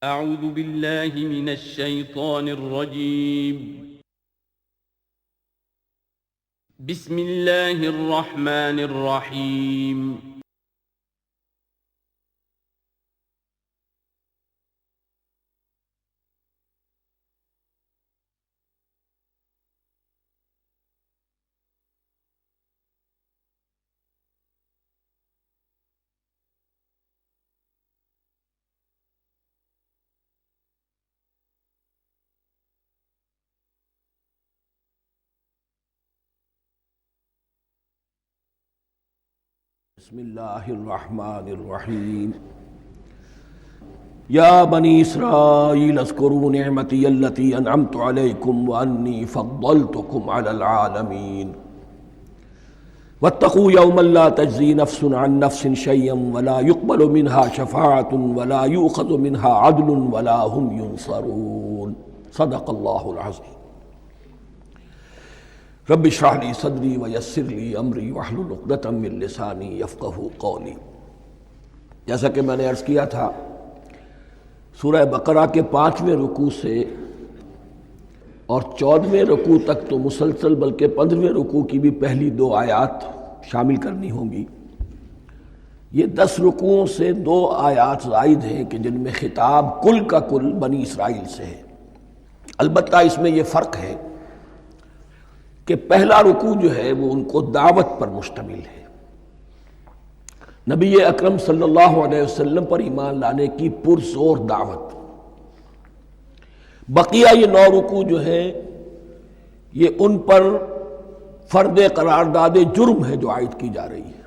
اعوذ باللہ من الشیطان الرجیم بسم اللہ الرحمن الرحیم بسم اللہ الرحمن الرحیم یا بنی اسرائیل اذکروا نعمتی التی انعمت علیکم وانی فضلتکم علی العالمین واتقوا یوما لا تجزی نفس عن نفس شیئا ولا يقبل منها شفاعة ولا یؤخذ منها عدل ولا هم ينصرون صدق اللہ العظیم رب اشرح لی صدری ویسر لی امری واحلل عقدۃ من لسانی یفقہوا قولی۔ جیسا کہ میں نے عرض کیا تھا، سورہ بقرہ کے 5ویں رکوع سے اور 14ویں رکوع تک تو مسلسل، بلکہ 15ویں رکوع کی بھی پہلی 2 آیات شامل کرنی ہوں گی۔ یہ 10 رکوعوں سے 2 آیات زائد ہیں کہ جن میں خطاب کل کا کل بنی اسرائیل سے ہے۔ البتہ اس میں یہ فرق ہے کہ پہلا رکوع جو ہے وہ ان کو دعوت پر مشتمل ہے، نبی اکرم صلی اللہ علیہ وسلم پر ایمان لانے کی پرزور دعوت۔ بقیہ یہ 9 رکوع جو ہے یہ ان پر فرد قرارداد جرم ہے جو عائد کی جا رہی ہے۔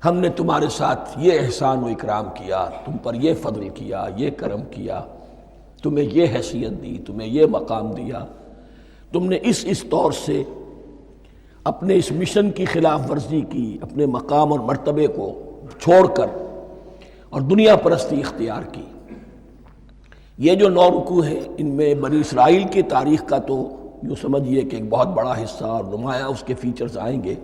ہم نے تمہارے ساتھ یہ احسان و اکرام کیا، تم پر یہ فضل کیا، یہ کرم کیا، تمہیں یہ حیثیت دی، تمہیں یہ مقام دیا، تم نے اس طور سے اپنے اس مشن کی خلاف ورزی کی، اپنے مقام اور مرتبے کو چھوڑ کر اور دنیا پرستی اختیار کی۔ یہ جو 9 رکوع ہیں ان میں بنی اسرائیل کی تاریخ کا تو یوں سمجھیے کہ ایک بہت بڑا حصہ اور نمایاں اس کے فیچرز آئیں گے،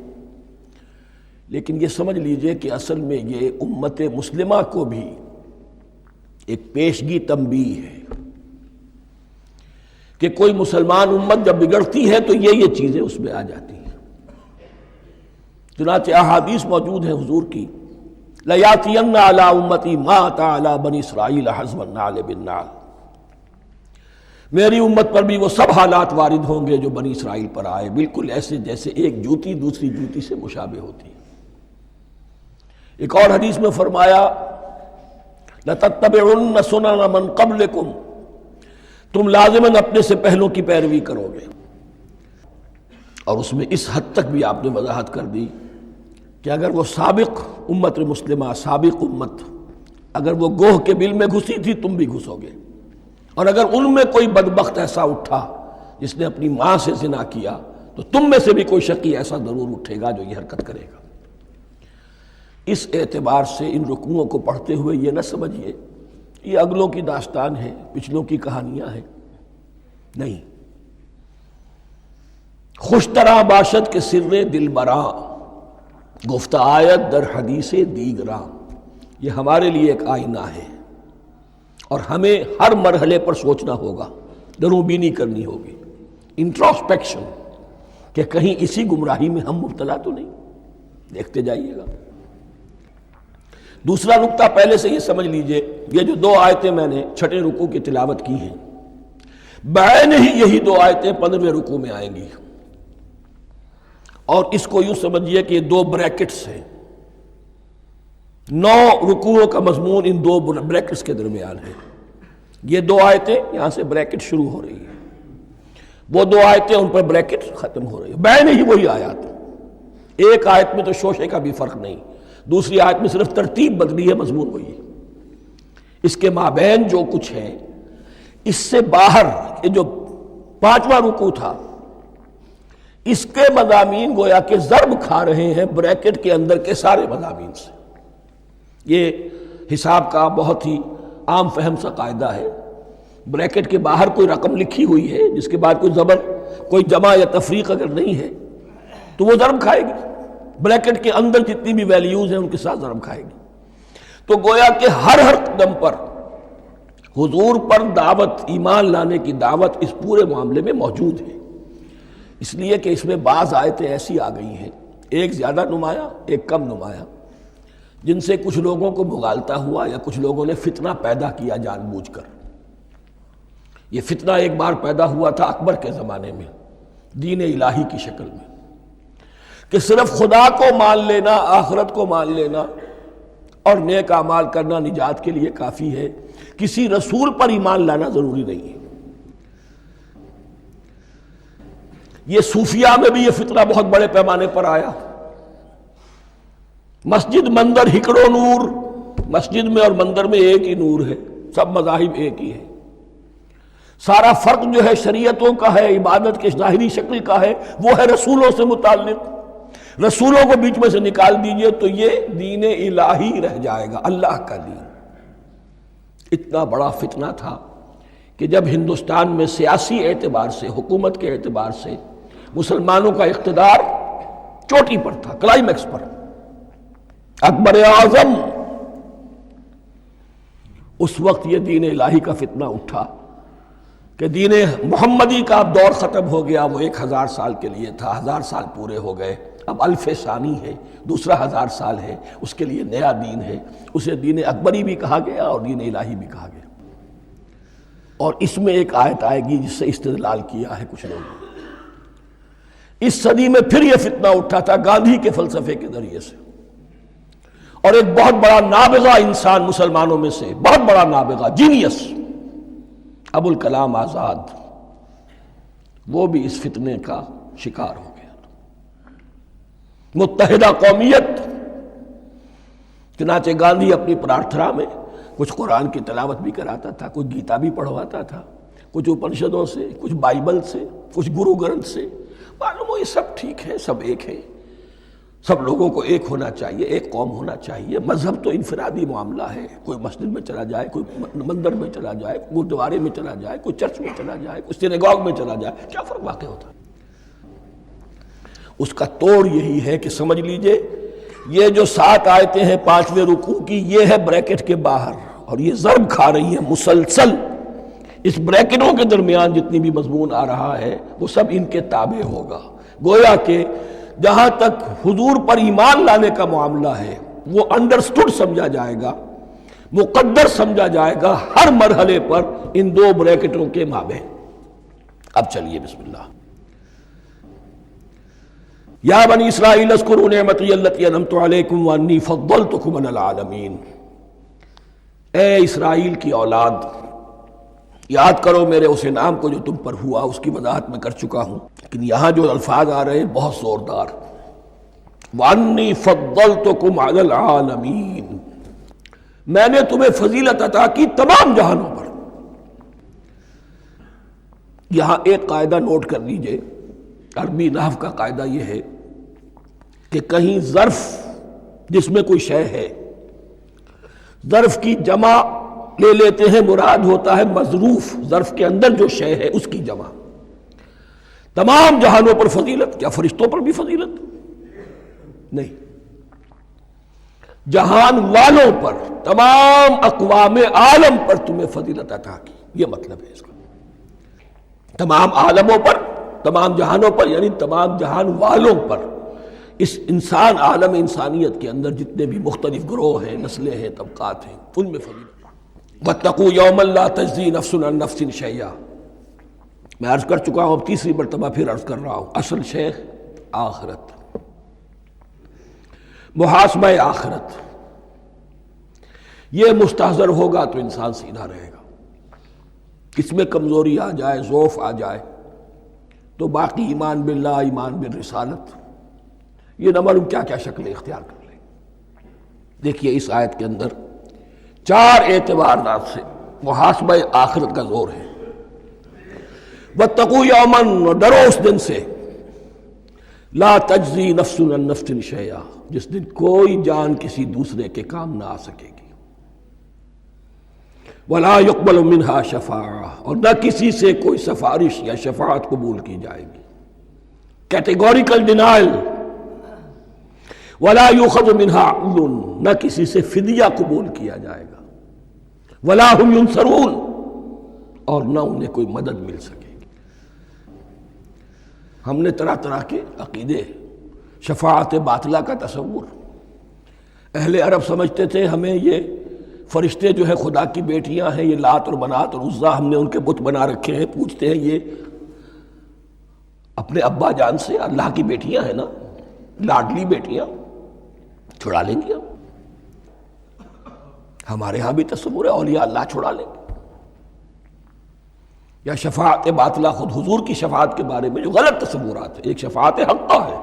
لیکن یہ سمجھ لیجئے کہ اصل میں یہ امت مسلمہ کو بھی ایک پیشگی تنبیہ ہے کہ کوئی مسلمان امت جب بگڑتی ہے تو یہ چیزیں اس میں آ جاتی ہیں۔ چنانچہ احادیث موجود ہیں حضور کی، لَيَأْتِيَنَّ عَلَىٰ أُمَّتِي مَا أَتَىٰ عَلَىٰ بَنِي إِسْرَائِيلَ حَزْوَ النَّعْلِ بِالنَّعْلِ، میری امت پر بھی وہ سب حالات وارد ہوں گے جو بنی اسرائیل پر آئے، بالکل ایسے جیسے ایک جوتی دوسری جوتی سے مشابہ ہوتی ہے۔ ایک اور حدیث میں فرمایا لَتَتَّبِعُنَّ سُنَنَ مَنْ قَبْلِكُمْ، تم لازماً اپنے سے پہلوں کی پیروی کرو گے۔ اور اس میں اس حد تک بھی آپ نے وضاحت کر دی کہ اگر وہ سابق امت مسلمہ، سابق امت، اگر وہ گوہ کے بل میں گھسی تھی تم بھی گھسو گے، اور اگر ان میں کوئی بدبخت ایسا اٹھا جس نے اپنی ماں سے زنا کیا تو تم میں سے بھی کوئی شقی ایسا ضرور اٹھے گا جو یہ حرکت کرے گا۔ اس اعتبار سے ان رکوعوں کو پڑھتے ہوئے یہ نہ سمجھیے یہ اگلوں کی داستان ہے، پچھلوں کی کہانیاں ہیں، نہیں۔ خوش طرح باشد کے سر دل براں، گفت آیت در حدیث دیگراں، یہ ہمارے لیے ایک آئینہ ہے اور ہمیں ہر مرحلے پر سوچنا ہوگا، دروں بینی کرنی ہوگی، انٹروسپیکشن، کہ کہیں اسی گمراہی میں ہم مبتلا تو نہیں۔ دیکھتے جائیے گا۔ دوسرا نقطہ پہلے سے یہ سمجھ لیجئے، یہ جو 2 آیتیں میں نے 6 رکوع کی تلاوت کی ہیں، بعین ہی یہی 2 آیتیں 15ویں رکوع میں آئیں گی، اور اس کو یوں سمجھیے کہ یہ 2 بریکٹس ہیں۔ 9 رکوعوں کا مضمون ان 2 بریکٹس کے درمیان ہے۔ یہ 2 آیتیں یہاں سے بریکٹ شروع ہو رہی ہیں، وہ 2 آیتیں ان پر بریکٹ ختم ہو رہی ہیں، بعین ہی وہی آیات۔ ایک آیت میں تو شوشے کا بھی فرق نہیں، دوسری آیت میں صرف ترتیب بدلی ہے، مضمون وہی ہے۔ اس کے مابین جو کچھ ہے، اس سے باہر یہ جو 5واں رکوع تھا، اس کے مضامین گویا کہ ضرب کھا رہے ہیں بریکٹ کے اندر کے سارے مضامین سے۔ یہ حساب کا بہت ہی عام فہم سا قاعدہ ہے، بریکٹ کے باہر کوئی رقم لکھی ہوئی ہے جس کے بعد کوئی زبر، کوئی جمع یا تفریق اگر نہیں ہے تو وہ ضرب کھائے گی، بریکٹ کے اندر جتنی بھی ویلیوز ہیں ان کے ساتھ ضرب کھائے گی۔ تو گویا کہ ہر قدم پر حضور پر دعوت، ایمان لانے کی دعوت اس پورے معاملے میں موجود ہے، اس لیے کہ اس میں بعض آیتیں ایسی آ گئی ہیں، ایک زیادہ نمایاں ایک کم نمایاں، جن سے کچھ لوگوں کو بھگالتا ہوا یا کچھ لوگوں نے فتنہ پیدا کیا جان بوجھ کر۔ یہ فتنہ ایک بار پیدا ہوا تھا اکبر کے زمانے میں دین الہی کی شکل میں، کہ صرف خدا کو مان لینا، آخرت کو مان لینا اور نیک اعمال کرنا نجات کے لیے کافی ہے، کسی رسول پر ایمان لانا ضروری نہیں ہے۔ یہ صوفیہ میں بھی یہ فتنہ بہت بڑے پیمانے پر آیا۔ مسجد مندر ہکڑو نور، مسجد میں اور مندر میں ایک ہی نور ہے، سب مذاہب ایک ہی ہے، سارا فرق جو ہے شریعتوں کا ہے، عبادت کے ظاہری شکل کا ہے، وہ ہے رسولوں سے متعلق۔ رسولوں کو بیچ میں سے نکال دیجئے تو یہ دین الہی رہ جائے گا، اللہ کا دین۔ اتنا بڑا فتنہ تھا کہ جب ہندوستان میں سیاسی اعتبار سے، حکومت کے اعتبار سے مسلمانوں کا اقتدار چوٹی پر تھا، کلائمیکس پر، اکبر اعظم، اس وقت یہ دین الہی کا فتنہ اٹھا کہ دین محمدی کا اب دور ختم ہو گیا، وہ 1000 سال کے لیے تھا، 1000 سال پورے ہو گئے، اب الف ثانی ہے، دوسرا 1000 سال ہے، اس کے لیے نیا دین ہے، اسے دین اکبری بھی کہا گیا اور دین الہی بھی کہا گیا۔ اور اس میں ایک آیت آئے گی جس سے استدلال کیا ہے کچھ لوگوں نے۔ اس صدی میں پھر یہ فتنہ اٹھا تھا گاندھی کے فلسفے کے ذریعے سے، اور ایک بہت بڑا نابغہ انسان مسلمانوں میں سے، بہت بڑا نابغہ، جینیس، ابو الکلام آزاد، وہ بھی اس فتنے کا شکار ہو گیا۔ متحدہ قومیت، چنانچہ گاندھی اپنی پرارتھنا میں کچھ قرآن کی تلاوت بھی کراتا تھا، کچھ گیتا بھی پڑھواتا تھا، کچھ اپنشدوں سے، کچھ بائبل سے، کچھ گرو گرنتھ سے۔ معلوم ہو یہ سب ٹھیک ہے، سب ایک ہے، سب لوگوں کو ایک ہونا چاہیے، ایک قوم ہونا چاہیے۔ مذہب تو انفرادی معاملہ ہے، کوئی مسجد میں چلا جائے، کوئی مندر میں چلا جائے، کوئی گردوارے میں چلا جائے، کوئی چرچ میں چلا جائے، کوئی سینیگاگ میں چلا جائے، کیا فرق واقع ہوتا ہے؟ اس کا توڑ یہی ہے کہ سمجھ لیجئے یہ جو 7 آیتیں ہیں 5ویں رکوع کی، یہ ہے بریکٹ کے باہر، اور یہ ضرب کھا رہی ہے مسلسل۔ اس بریکٹوں کے درمیان جتنی بھی مضمون آ رہا ہے وہ سب ان کے تابع ہوگا۔ گویا کہ جہاں تک حضور پر ایمان لانے کا معاملہ ہے وہ انڈرسٹوڈ سمجھا جائے گا، مقدر سمجھا جائے گا ہر مرحلے پر ان 2 بریکٹوں کے مابین۔ اب چلیے بسم اللہ۔ یا بنی اسرائیل اذکروا نعمتی التی انعمت علیکم وانی فضلتکم علی العالمین۔ اے اسرائیل کی اولاد، یاد کرو میرے اس انعام کو جو تم پر ہوا، اس کی وضاحت میں کر چکا ہوں، لیکن یہاں جو الفاظ آ رہے ہیں بہت زوردار۔ وانی فضلتکم علی العالمین، میں نے تمہیں فضیلت عطا کی تمام جہانوں پر۔ یہاں ایک قاعدہ نوٹ کر لیجئے، عربی نحو کا قاعدہ یہ ہے کہ کہیں ظرف جس میں کوئی شے ہے، ظرف کی جمع لے لیتے ہیں، مراد ہوتا ہے مظروف، ظرف کے اندر جو شے ہے اس کی جمع۔ تمام جہانوں پر فضیلت، کیا فرشتوں پر بھی فضیلت؟ نہیں، جہان والوں پر، تمام اقوام عالم پر تمہیں فضیلت عطا کی، یہ مطلب ہے اس کا۔ تمام عالموں پر، تمام جہانوں پر، یعنی تمام جہان والوں پر، اس انسان عالم انسانیت کے اندر جتنے بھی مختلف گروہ ہیں، نسلیں ہیں، طبقات ہیں، ان میں فضیلت۔ وَاتَّقُوا يَوْمًا لَا تَجْزِي نَفْسٌ عَن نَفْسٍ شَيْئًا، میں عرض کر چکا ہوں، اب تیسری مرتبہ پھر عرض کر رہا ہوں، اصل شیخ آخرت، محاسبہ آخرت، یہ مستحضر ہوگا تو انسان سیدھا رہے گا۔ اس میں کمزوری آ جائے، ضعف آ جائے تو باقی ایمان باللہ، ایمان بالرسالت، یہ نہ معلوم کیا کیا شکلیں اختیار کر لیں۔ دیکھیے اس آیت کے اندر 4 اعتبارات سے محاسبہ آخرت کا زور ہے۔ وَاتَّقُوا يَوْمًا، ڈرو اس دن سے، لا تجزی نفس عن نفس شیئا، جس دن کوئی جان کسی دوسرے کے کام نہ آ سکے گی، ولا يقبل منها شفاعہ، اور نہ کسی سے کوئی سفارش یا شفاعت قبول کی جائے گی، کیٹیگوریکل ڈینائل، ولا يؤخذ منها عدل، نہ کسی سے فدیہ قبول کیا جائے گا، ولا هم ينصرون، اور نہ انہیں کوئی مدد مل سکے گی۔ ہم نے طرح طرح کے عقیدے، شفاعت باطلہ کا تصور، اہل عرب سمجھتے تھے ہمیں یہ فرشتے جو ہے خدا کی بیٹیاں ہیں، یہ لات اور منات اور عزا ہم نے ان کے بت بنا رکھے ہیں، پوچھتے ہیں یہ اپنے ابا جان سے اللہ کی بیٹیاں ہیں نا، لاڈلی بیٹیاں، چھڑا لیں گے ہمارے ہاں بھی تصور ہے اولیاء اللہ چھڑا لیں گے۔ یا شفاعت باطلہ، خود حضور کی شفاعت کے بارے میں جو غلط تصورات ہیں، ایک شفاعت حقہ ہے،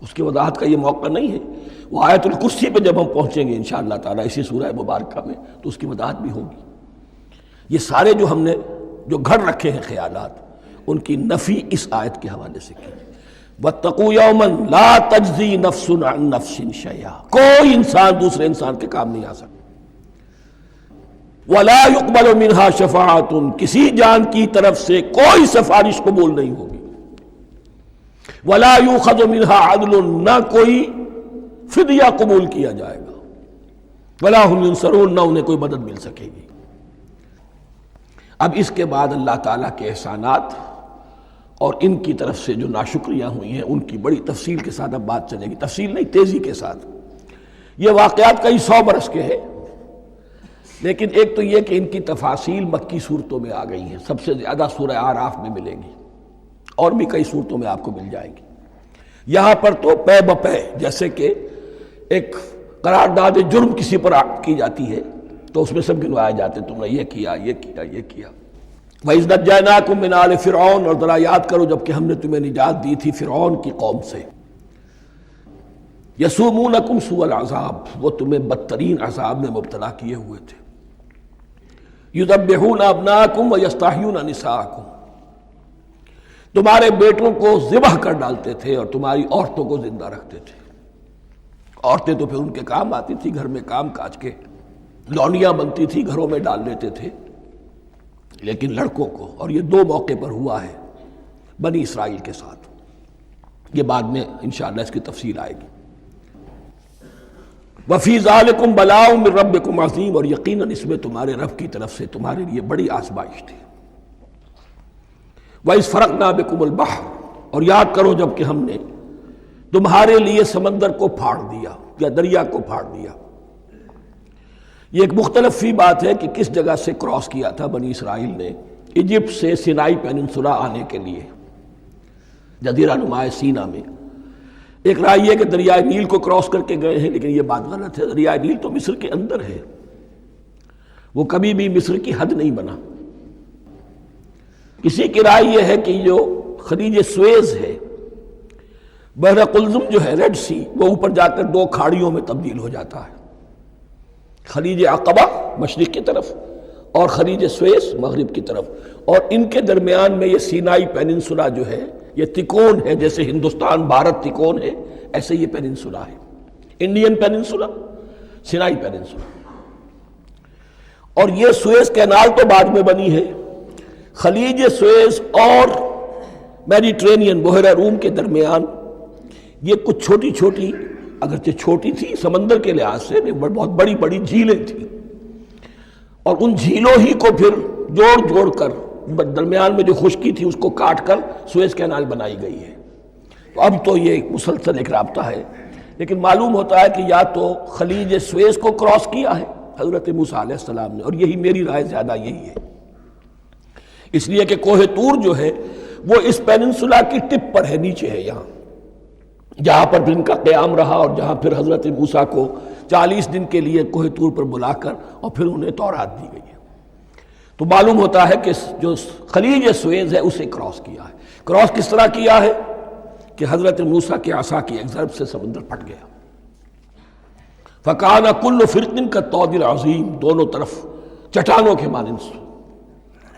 اس کی وضاحت کا یہ موقع نہیں ہے، وہ آیت الکرسی پہ جب ہم پہنچیں گے انشاءاللہ تعالیٰ اسی سورہ مبارکہ میں تو اس کی وضاحت بھی ہوگی۔ یہ سارے جو ہم نے جو گھڑ رکھے ہیں خیالات، ان کی نفی اس آیت کے حوالے سے کی۔ وَاتَّقُوا يَوْمًا لَا تَجْزِي نَفْسٌ عَن نَفْسٍ شَيْئًا، کوئی انسان دوسرے انسان کے کام نہیں آ سکتا۔ وَلَا يُقْبَلُ مِنْهَا شَفَاعَةٌ، کسی جان کی طرف سے کوئی سفارش قبول نہیں ہوگی۔ وَلَا يُؤْخَذُ مِنْهَا عَدْلٌ، نہ کوئی فدیہ قبول کیا جائے گا۔ وَلَا هُمْ يُنصَرُونَ، نہ انہیں کوئی مدد مل سکے گی۔ اب اس کے بعد اللہ تعالیٰ کے احسانات اور ان کی طرف سے جو ناشکریاں ہوئی ہیں ان کی بڑی تفصیل کے ساتھ اب بات چلے گی، تفصیل نہیں تیزی کے ساتھ۔ یہ واقعات کئی 100 برس کے ہیں، لیکن ایک تو یہ کہ ان کی تفاصیل مکی صورتوں میں آ گئی ہیں، سب سے زیادہ سورہ اعراف میں ملیں گی، اور بھی کئی صورتوں میں آپ کو مل جائیں گی۔ یہاں پر تو پے بپے، جیسے کہ ایک قرارداد جرم کسی پر کی جاتی ہے تو اس میں سب گنوائے جاتے ہیں، تم نے یہ کیا، یہ کیا، یہ کیا۔ وَإِذْ نَجَّيْنَاكُم مِّنْ آلِ فِرْعَوْنَ، اور ذرا یاد کرو جب کہ ہم نے تمہیں نجات دی تھی فرعون کی قوم سے۔ يَسُومُونَكُمْ سُوءَ الْعَذَابِ، وہ تمہیں بدترین عذاب میں مبتلا کیے ہوئے تھے۔ يُذَبِّحُونَ أَبْنَاءَكُمْ وَيَسْتَحْيُونَ نِسَاءَكُمْ، تمہارے بیٹوں کو ذبح کر ڈالتے تھے اور تمہاری عورتوں کو زندہ رکھتے تھے۔ عورتیں تو پھر ان کے کام آتی تھی، گھر میں کام کاج کے لونیاں بنتی تھی، گھروں میں ڈال لیتے تھے، لیکن لڑکوں کو، اور یہ 2 موقع پر ہوا ہے بنی اسرائیل کے ساتھ، یہ بعد میں انشاءاللہ اس کی تفصیل آئے گی۔ وَفِي ذَلِكُمْ بَلَاءٌ مِّن رَبِّكُمْ عَظِيمٌ، اور یقیناً اس میں تمہارے رب کی طرف سے تمہارے لیے بڑی آزمائش تھی۔ وَإِذْ فَرَقْنَا بِكُمُ الْبَحْرَ، اور یاد کرو جب کہ ہم نے تمہارے لیے سمندر کو پھاڑ دیا یا دریا کو پھاڑ دیا۔ یہ ایک مختلف فی بات ہے کہ کس جگہ سے کراس کیا تھا بنی اسرائیل نے ایجپٹ سے سینائی پیننسولا آنے کے لیے، جزیرہ نما سینا میں۔ ایک رائے یہ کہ دریائے نیل کو کراس کر کے گئے ہیں، لیکن یہ بات غلط ہے، دریائے نیل تو مصر کے اندر ہے، وہ کبھی بھی مصر کی حد نہیں بنا۔ کسی کی رائے یہ ہے کہ جو خلیج سویز ہے، بحر قلزم جو ہے، ریڈ سی، وہ اوپر جا کر 2 کھاڑیوں میں تبدیل ہو جاتا ہے، خلیج عقبہ مشرق کی طرف اور خلیج سویس مغرب کی طرف، اور ان کے درمیان میں یہ سینائی پیننسولا جو ہے یہ تکون ہے، جیسے ہندوستان بھارت تکون ہے ایسے یہ پیننسولا ہے، انڈین پیننسولا، سینائی پیننسولا۔ اور یہ سویس کینال تو بعد میں بنی ہے، خلیج سویس اور میڈیٹرینین بحیرہ روم کے درمیان یہ کچھ چھوٹی چھوٹی، اگرچہ چھوٹی تھی سمندر کے لحاظ سے، بہت بڑی بڑی جھیلیں تھیں، اور ان جھیلوں ہی کو پھر جوڑ جوڑ کر درمیان میں جو خشکی تھی اس کو کاٹ کر سویس کینال بنائی گئی ہے۔ تو اب تو یہ ایک مسلسل ایک رابطہ ہے، لیکن معلوم ہوتا ہے کہ یا تو خلیج سویس کو کراس کیا ہے حضرت موسیٰ علیہ السلام نے، اور یہی میری رائے زیادہ یہی ہے، اس لیے کہ کوہ طور جو ہے وہ اس پیننسولا کی ٹپ پر ہے، نیچے ہے یہاں، جہاں پر ان کا قیام رہا، اور جہاں پھر حضرت موسیٰ کو 40 دن کے لیے کوہ طور پر بلا کر اور پھر انہیں تورات دی گئی ہے۔ تو معلوم ہوتا ہے کہ جو خلیج سویز ہے اسے کراس کیا ہے۔ کراس کس طرح کیا ہے کہ حضرت موسیٰ کے عصا کی ایک ضرب سے سمندر پھٹ گیا۔ فَكَانَ كُلُّ فِرْقٍ كَالطَّوْدِ الْعَظِيمِ، دونوں طرف چٹانوں کے مانند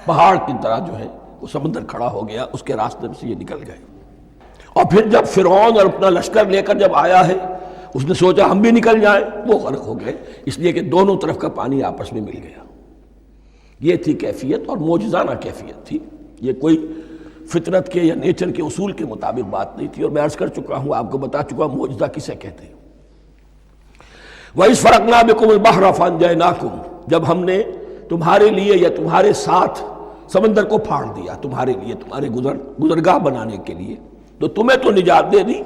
پہاڑ کی طرح جو ہے وہ سمندر کھڑا ہو گیا، اس کے راستے سے یہ نکل گئے۔ اور پھر جب فرعون اور اپنا لشکر لے کر جب آیا ہے، اس نے سوچا ہم بھی نکل جائیں، وہ غرق ہو گئے، اس لیے کہ دونوں طرف کا پانی آپس میں مل گیا۔ یہ تھی کیفیت، اور معجزانہ کیفیت تھی، یہ کوئی فطرت کے یا نیچر کے اصول کے مطابق بات نہیں تھی، اور میں عرض کر چکا ہوں، آپ کو بتا چکا ہوں معجزہ کسے کہتے ہیں۔ وَإِذْ فَرَقْنَا بِكُمُ الْبَحْرَ فَأَنْجَيْنَاكُمْ، جب ہم نے تمہارے لیے یا تمہارے ساتھ سمندر کو پھاڑ دیا تمہارے لیے، تمہارے گزرگاہ بنانے کے لیے، تو تمہیں تو نجات دے دی۔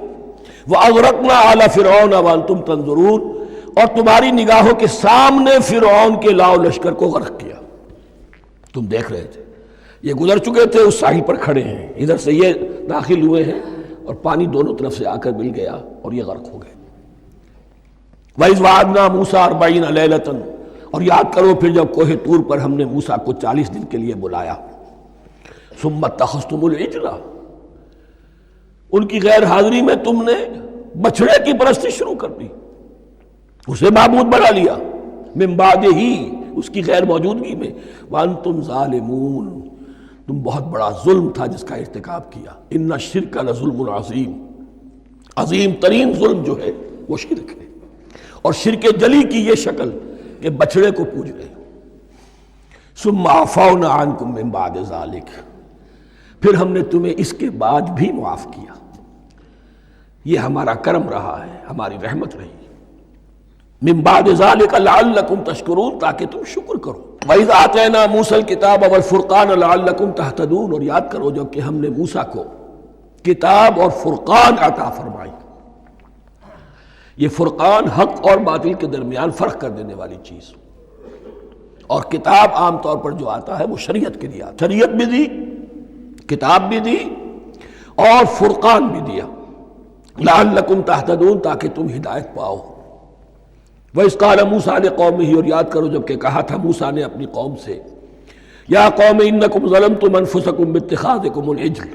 وَأَغْرَقْنَا آلَ فِرْعَوْنَ وَأَنْتُمْ تَنظُرُونَ، اور تمہاری نگاہوں کے سامنے فرعون کے لاؤ لشکر کو غرق کیا، تم دیکھ رہے تھے، یہ گزر چکے تھے، اس ساحل پر کھڑے ہیں، ادھر سے یہ داخل ہوئے ہیں اور پانی دونوں طرف سے آ کر مل گیا اور یہ غرق ہو گئے۔ وَإِذْ وَعَدْنَا مُوسَىٰ 40 لَيْلَةً، اور یاد کرو پھر جب کوہ طور پر ہم نے موسیٰ کو 40 دن کے لیے بلایا۔ ثُمَّ اتَّخَذْتُمُ الْعِجْلَ، ان کی غیر حاضری میں تم نے بچھڑے کی پرستی شروع کر دی، اسے معبود بنا لیا، من بعدہ، اس کی غیر موجودگی میں، وَأَنْتُمْ ظَالِمُونَ، تم بہت بڑا ظلم تھا جس کا ارتکاب کیا۔ إِنَّ الشِّرْكَ لَظُلْمٌ عَظِيمٌ، عظیم ترین ظلم جو ہے وہ شرک ہے، اور شرک جلی کی یہ شکل کہ بچڑے کو پوج رہے۔ ثُمَّ عَفَوْنَا عَنْكُمْ مِنْ بَعْدِ ذَلِكَ، پھر ہم نے تمہیں اس کے بعد بھی معاف کیا، یہ ہمارا کرم رہا ہے، ہماری رحمت رہی۔ من بعد ذلك لعلكم تشکرون، تاکہ تم شکر کرو۔ وَإِذْ آتَيْنَا مُوسَى الْكِتَابَ وَالْفُرْقَانَ لَعَلَّكُمْ تَهْتَدُونَ، اور یاد کرو جب کہ ہم نے موسیٰ کو کتاب اور فرقان عطا فرمائی۔ یہ فرقان حق اور باطل کے درمیان فرق کر دینے والی چیز، اور کتاب عام طور پر جو آتا ہے وہ شریعت کے لیے آتا ہے، شریعت بھی دی، کتاب بھی دی، اور فرقان بھی دیا، لعلکم تہتدون، تاکہ تم ہدایت پاؤ۔ وَإِذْ قَالَ مُوسَىٰ لِقَوْمِهِ، اور یاد کرو جب کہ کہا تھا موسیٰ نے اپنی قوم سے، یا قوم انکم ظلمتم انفسکم باتخاذکم العجل،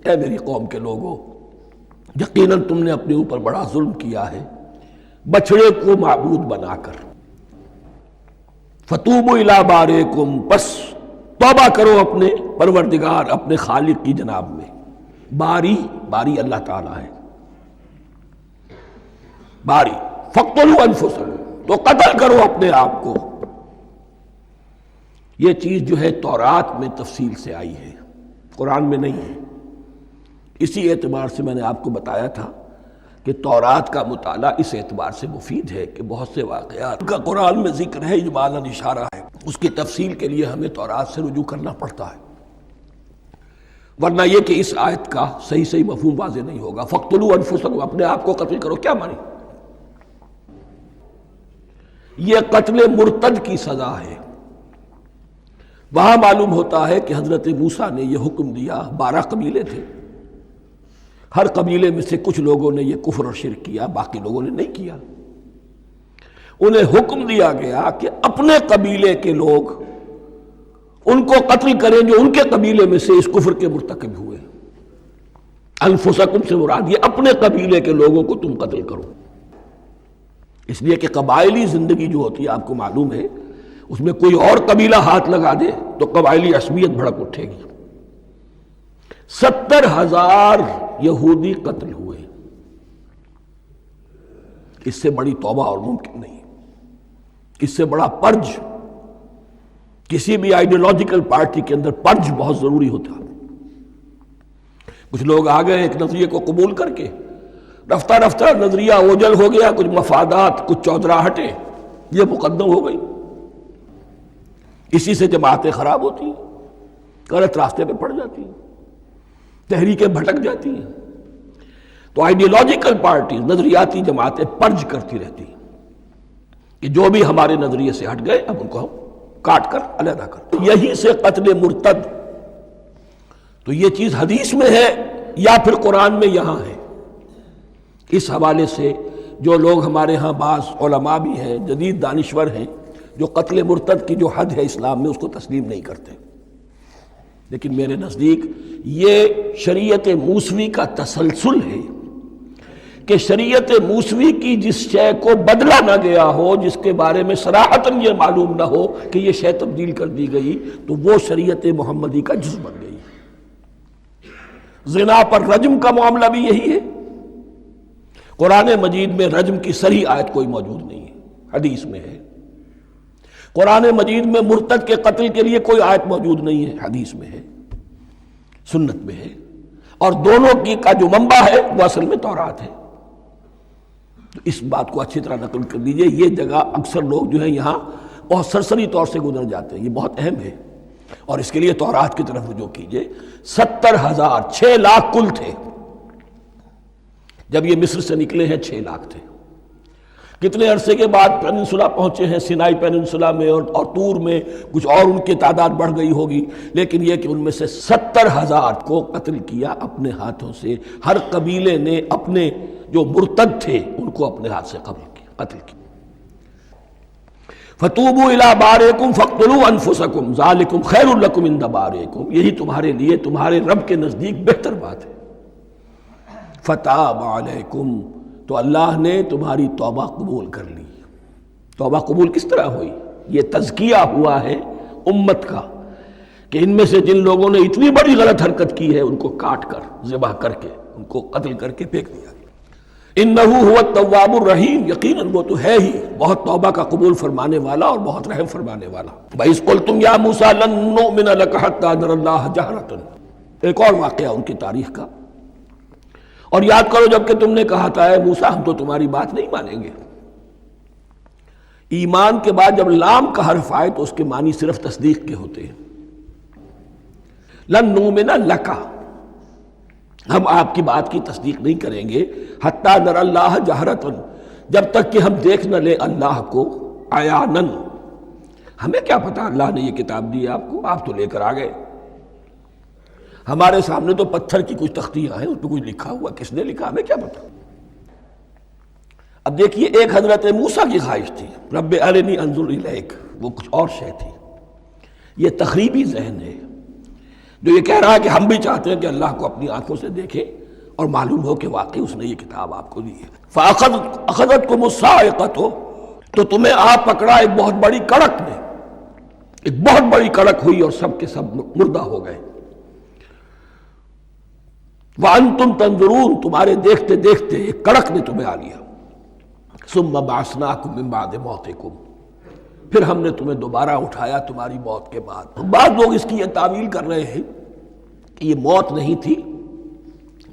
اے میری قوم کے لوگو، یقیناً تم نے اپنے اوپر بڑا ظلم کیا ہے بچڑے کو معبود بنا کر۔ فَتُوبُوا إِلَىٰ بَارِئِكُمْ، پس توبہ کرو اپنے پروردگار، اپنے خالق کی جناب میں۔ باری اللہ تعالیٰ ہے، باری۔ فَاقْتُلُوا أَنفُسَكُمْ، تو قتل کرو اپنے آپ کو۔ یہ چیز جو ہے تورات میں تفصیل سے آئی ہے، قرآن میں نہیں ہے۔ اسی اعتبار سے میں نے آپ کو بتایا تھا کہ تورات کا مطالعہ اس اعتبار سے مفید ہے کہ بہت سے واقعات کا قرآن میں ذکر ہے، اجمالاً اشارہ ہے، اس کی تفصیل کے لیے ہمیں تورات سے رجوع کرنا پڑتا ہے، ورنہ یہ کہ اس آیت کا صحیح مفہوم واضح نہیں ہوگا۔ فَاقْتُلُوا أَنفُسَكُمْ، اپنے آپ کو قتل کرو، کیا مانی؟ یہ قتل مرتد کی سزا ہے۔ وہاں معلوم ہوتا ہے کہ حضرت موسیٰ نے یہ حکم دیا، 12 قبیلے تھے، ہر قبیلے میں سے کچھ لوگوں نے یہ کفر اور شرک کیا، باقی لوگوں نے نہیں کیا۔ انہیں حکم دیا گیا کہ اپنے قبیلے کے لوگ ان کو قتل کریں جو ان کے قبیلے میں سے اس کفر کے مرتکب ہوئے۔ انفسکم سے مراد یہ اپنے قبیلے کے لوگوں کو تم قتل کرو، اس لیے کہ قبائلی زندگی جو ہوتی ہے آپ کو معلوم ہے، اس میں کوئی اور قبیلہ ہاتھ لگا دے تو قبائلی عصبیت بھڑک اٹھے گی۔ 70,000 یہودی قتل ہوئے، اس سے بڑی توبہ اور ممکن نہیں، اس سے بڑا پرج، کسی بھی آئیڈیالوجیکل پارٹی کے اندر پرج بہت ضروری ہوتا ہے۔ کچھ لوگ آ گئے ایک نظریے کو قبول کر کے، رفتہ رفتہ نظریہ اوجل ہو گیا، کچھ مفادات، کچھ چودراہٹیں یہ مقدم ہو گئی، اسی سے جماعتیں خراب ہوتی ہیں، غلط راستے پہ پڑ جاتی ہیں، تحریکیں بھٹک جاتی ہیں۔ تو آئیڈیالوجیکل پارٹیز، نظریاتی جماعتیں پرج کرتی رہتی ہیں کہ جو بھی ہمارے نظریے سے ہٹ گئے اب ان کو ہم کاٹ کر علیحدہ کر۔ یہی سے قتل مرتد، تو یہ چیز حدیث میں ہے یا پھر قرآن میں یہاں ہے۔ اس حوالے سے جو لوگ ہمارے ہاں بعض علماء بھی ہیں، جدید دانشور ہیں، جو قتل مرتد کی جو حد ہے اسلام میں اس کو تسلیم نہیں کرتے، لیکن میرے نزدیک یہ شریعت موسوی کا تسلسل ہے کہ شریعت موسوی کی جس شے کو بدلا نہ گیا ہو، جس کے بارے میں صراحتاً یہ معلوم نہ ہو کہ یہ شے تبدیل کر دی گئی، تو وہ شریعت محمدی کا جز بن گئی۔ زنا پر رجم کا معاملہ بھی یہی ہے۔ قرآن مجید میں رجم کی صریح آیت کوئی موجود نہیں ہے، حدیث میں ہے۔ قرآن مجید میں مرتد کے قتل کے لیے کوئی آیت موجود نہیں ہے، حدیث میں ہے، سنت میں ہے، اور دونوں کی کا جو منبع ہے وہ اصل میں تورات ہے۔ تو اس بات کو اچھی طرح نقل کر دیجئے۔ یہ جگہ اکثر لوگ جو ہیں یہاں بہت سرسری طور سے گزر جاتے ہیں، یہ بہت اہم ہے۔ اور اس کے لیے تورات کی طرف رجوع کیجئے، 70,000 6 لاکھ کل تھے جب یہ مصر سے نکلے ہیں، 6 لاکھ تھے۔ کتنے عرصے کے بعد پیننسولا پہنچے ہیں، سینائی پیننسولا میں اور طور میں، کچھ اور ان کی تعداد بڑھ گئی ہوگی، لیکن یہ کہ ان میں سے 70,000 کو قتل کیا اپنے ہاتھوں سے۔ ہر قبیلے نے اپنے جو مرتد تھے ان کو اپنے ہاتھ سے قتل کیا۔ فَتُوبُوا إِلَىٰ بَارِئِكُمْ فَاقْتُلُوا أَنفُسَكُمْ ذَٰلِكُمْ خَيْرٌ لَكُمْ عِندَ بَارِئِكُمْ، یہی تمہارے لیے تمہارے رب کے نزدیک بہتر بات ہے۔ فَتَابَ عَلَيْكُمْ، تو اللہ نے تمہاری توبہ قبول کر لی۔ توبہ قبول کس طرح ہوئی؟ یہ تزکیہ ہوا ہے امت کا کہ ان میں سے جن لوگوں نے اتنی بڑی غلط حرکت کی ہے ان کو کاٹ کر، ذبح کر کے، ان کو قتل کر کے پھینک دیا۔ انہ هو التواب الرحیم، یقیناً وہ تو ہے ہی بہت توبہ کا قبول فرمانے والا اور بہت رحم فرمانے والا۔ وَإِذْ قُلْتُمْ يَا مُوسَىٰ لَن نُّؤْمِنَ لَكَ حَتَّىٰ نَرَى اللَّهَ جَهْرَةً، ایک اور واقعہ ان کی تاریخ کا۔ اور یاد کرو جب کہ تم نے کہا تھا اے موسیٰ ہم تو تمہاری بات نہیں مانیں گے۔ ایمان کے بعد جب لام کا حرف آئے تو اس کے معنی صرف تصدیق کے ہوتے ہیں۔ لن نؤمن لک، ہم آپ کی بات کی تصدیق نہیں کریں گے، حتیٰ نری اللہ جہرۃ، جب تک کہ ہم دیکھ نہ لیں اللہ کو عیاناً۔ ہمیں کیا پتا اللہ نے یہ کتاب دی آپ کو، آپ تو لے کر آ گئے، ہمارے سامنے تو پتھر کی کچھ تختیاں ہیں، اس پہ کچھ لکھا ہوا، کس نے لکھا ہمیں کیا پتا۔ اب دیکھیے ایک حضرت موسیٰ کی خواہش تھی رب ارنی انظر الیک، وہ کچھ اور شے تھی۔ یہ تخریبی ذہن ہے جو یہ کہہ رہا ہے کہ ہم بھی چاہتے ہیں کہ اللہ کو اپنی آنکھوں سے دیکھیں اور معلوم ہو کہ واقعی اس نے یہ کتاب آپ کو دی ہے۔ فَأَخَذَتْكُمُ الصَّاعِقَةُ، تو تمہیں آ پکڑا ایک بہت بڑی کڑک نے، ایک بہت بڑی کڑک ہوئی اور سب کے سب مردہ ہو گئے۔ وَأَنْتُمْ تَنظُرُونَ، تمہارے دیکھتے دیکھتے ایک کڑک نے تمہیں آ لیا۔ ثُمَّ بَعَثْنَاكُمْ مِنْ بَعْدِ مَوْتِكُمْ، پھر ہم نے تمہیں دوبارہ اٹھایا تمہاری موت کے بعد۔ بعض لوگ اس کی یہ تعویل کر رہے ہیں کہ یہ موت نہیں تھی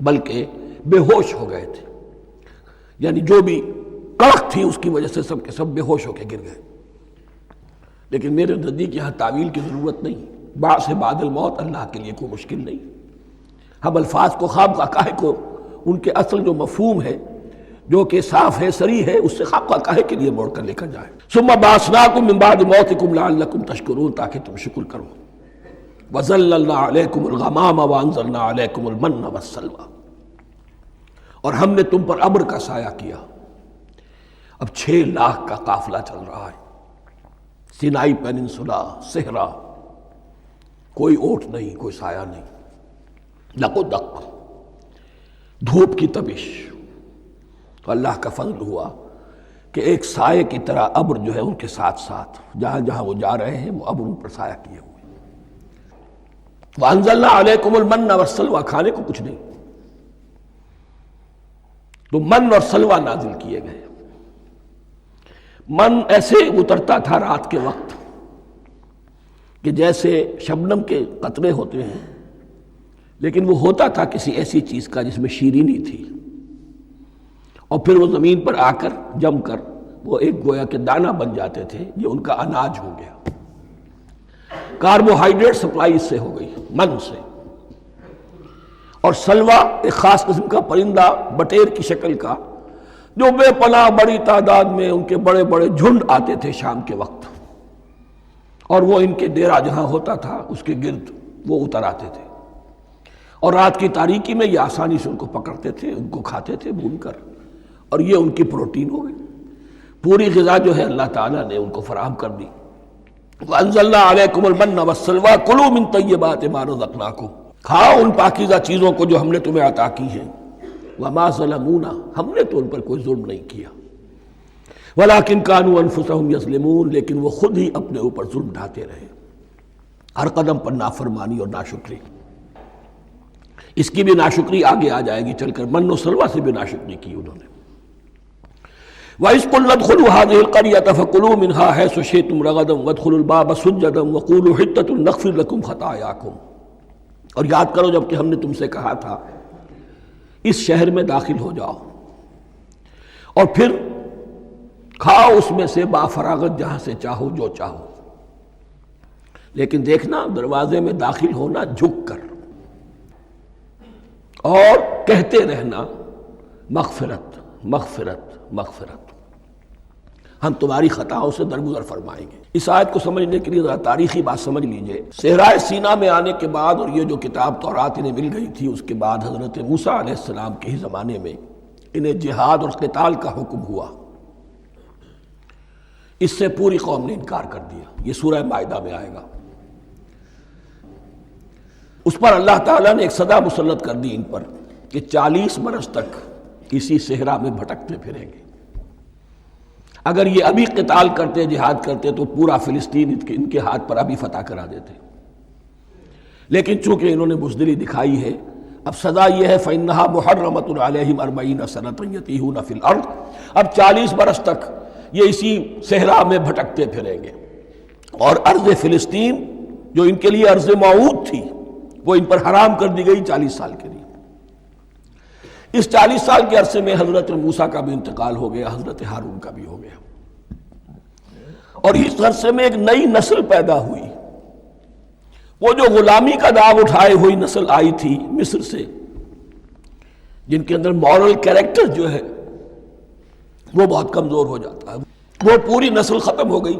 بلکہ بے ہوش ہو گئے تھے، یعنی جو بھی کڑک تھی اس کی وجہ سے سب کے سب بے ہوش ہو کے گر گئے۔ لیکن میرے نزدیک یہاں تعویل کی ضرورت نہیں، بعث بعد الموت اللہ کے لیے کوئی مشکل نہیں۔ ہم الفاظ کو خواب کا کو ان کے اصل جو مفہوم ہے جو کہ صاف ہے، صریح ہے، اس سے خواب کا کاہے کے لیے موڑ کر لے کر جائیں۔ ثم بعثناکم من بعد موتکم لعلکم تشکرون، تاکہ تم شکر کرو۔ وظللنا علیکم الغمام وانزلنا علیکم المن والسلوى، اور ہم نے تم پر ابر کا سایہ کیا۔ اب 6 لاکھ کا قافلہ چل رہا ہے، سینائی پیننسولا، صحرا، کوئی اونٹ نہیں، کوئی سایہ نہیں، دق و دق، دھوپ کی تپش۔ تو اللہ کا فضل ہوا کہ ایک سائے کی طرح ابر جو ہے ان کے ساتھ ساتھ جہاں جہاں وہ جا رہے ہیں وہ ابر ان پر سایہ کیے ہوئے۔ وَأَنزَلْنَا عَلَيْكُمُ الْمَنَّ وَالسَّلْوَىٰ، کھانے کو کچھ نہیں، تو من اور سلوہ نازل کیے گئے۔ من ایسے اترتا تھا رات کے وقت کہ جیسے شبنم کے قطرے ہوتے ہیں، لیکن وہ ہوتا تھا کسی ایسی چیز کا جس میں شیرینی تھی، اور پھر وہ زمین پر آ کر جم کر وہ ایک گویا کے دانہ بن جاتے تھے، یہ ان کا اناج ہو گیا۔ کاربوہائیڈریٹ سپلائی اس سے ہو گئی، من سے۔ اور سلوہ ایک خاص قسم کا پرندہ بٹیر کی شکل کا جو بے پناہ بڑی تعداد میں ان کے بڑے بڑے جھنڈ آتے تھے شام کے وقت، اور وہ ان کے ڈیرا جہاں ہوتا تھا اس کے گرد وہ اتر آتے تھے، اور رات کی تاریکی میں یہ آسانی سے ان کو پکڑتے تھے، ان کو کھاتے تھے بھون کر، اور یہ ان کی پروٹین ہو گئی۔ پوری غذا جو ہے اللہ تعالیٰ نے ان کو فراہم کر دی۔ وَأَنزَلْنَا عَلَيْكُمُ الْمَنَّ وَالسَّلْوَىٰ كُلُوا مِن طَيِّبَاتِ مَا رَزَقْنَاكُمْ، کھاؤ ان پاکیزہ چیزوں کو جو ہم نے تمہیں عطا کی ہیں۔ وَمَا ظَلَمُونَا، ہم نے تو ان پر کوئی ظلم نہیں کیا۔ وَلَٰكِن كَانُوا أَنفُسَهُمْ يَظْلِمُونَ، لیکن وہ خود ہی اپنے اوپر ظلم ڈھاتے رہے، ہر قدم پر نافرمانی اور ناشکری۔ اس کی بھی ناشکری آگے آ جائے گی چل کر، من و سلوہ سے بھی ناشکری کی انہوں نے۔ وَإِذْ قُلْنَا ادْخُلُوا هَٰذِهِ الْقَرْيَةَ فَكُلُوا مِنْهَا حَيْثُ شِئْتُمْ رَغَدًا وَادْخُلُوا الْبَابَ سُجَّدًا وَقُولُوا حِطَّةٌ نَغْفِرْ لَكُمْ خَطَايَاكُمْ، اور یاد کرو جب کہ ہم نے تم سے کہا تھا اس شہر میں داخل ہو جاؤ اور پھر کھاؤ اس میں سے بافراغت جہاں سے چاہو جو چاہو، لیکن دیکھنا دروازے میں داخل ہونا جھک کر اور کہتے رہنا مغفرت مغفرت مغفرت، ہم تمہاری خطاؤں سے درگزر فرمائیں گے۔ اس آیت کو سمجھنے کے لیے ذرا تاریخی بات سمجھ لیجئے۔ صحرائے سینا میں آنے کے بعد اور یہ جو کتاب تورات انہیں مل گئی تھی، اس کے بعد حضرت موسیٰ علیہ السلام کے ہی زمانے میں انہیں جہاد اور قتال کا حکم ہوا۔ اس سے پوری قوم نے انکار کر دیا۔ یہ سورہ مائدہ میں آئے گا۔ اس پر اللہ تعالیٰ نے ایک سزا مسلط کر دی ان پر کہ 40 برس تک اسی صحرا میں بھٹکتے پھریں گے۔ اگر یہ ابھی قتال کرتے، جہاد کرتے، تو پورا فلسطین ان کے ہاتھ پر ابھی فتح کرا دیتے، لیکن چونکہ انہوں نے بزدلی دکھائی ہے، اب سزا یہ ہے فَإِنَّهَا مُحَرَّمَةٌ عَلَيْهِمْ 40 سَنَةً يَتِيهُونَ فِي الْأَرْضِ۔ اب 40 برس تک یہ اسی صحرا میں بھٹکتے پھریں گے، اور ارض فلسطین جو ان کے لیے ارض موعود تھی وہ ان پر حرام کر دی گئی 40 سال کے لیے۔ اس 40 سال کے عرصے میں حضرت موسیٰ کا بھی انتقال ہو گیا، حضرت ہارون کا بھی ہو گیا، اور اس عرصے میں ایک نئی نسل پیدا ہوئی۔ وہ جو غلامی کا داغ اٹھائے ہوئی نسل آئی تھی مصر سے، جن کے اندر مورل کیریکٹر جو ہے وہ بہت کمزور ہو جاتا ہے، وہ پوری نسل ختم ہو گئی۔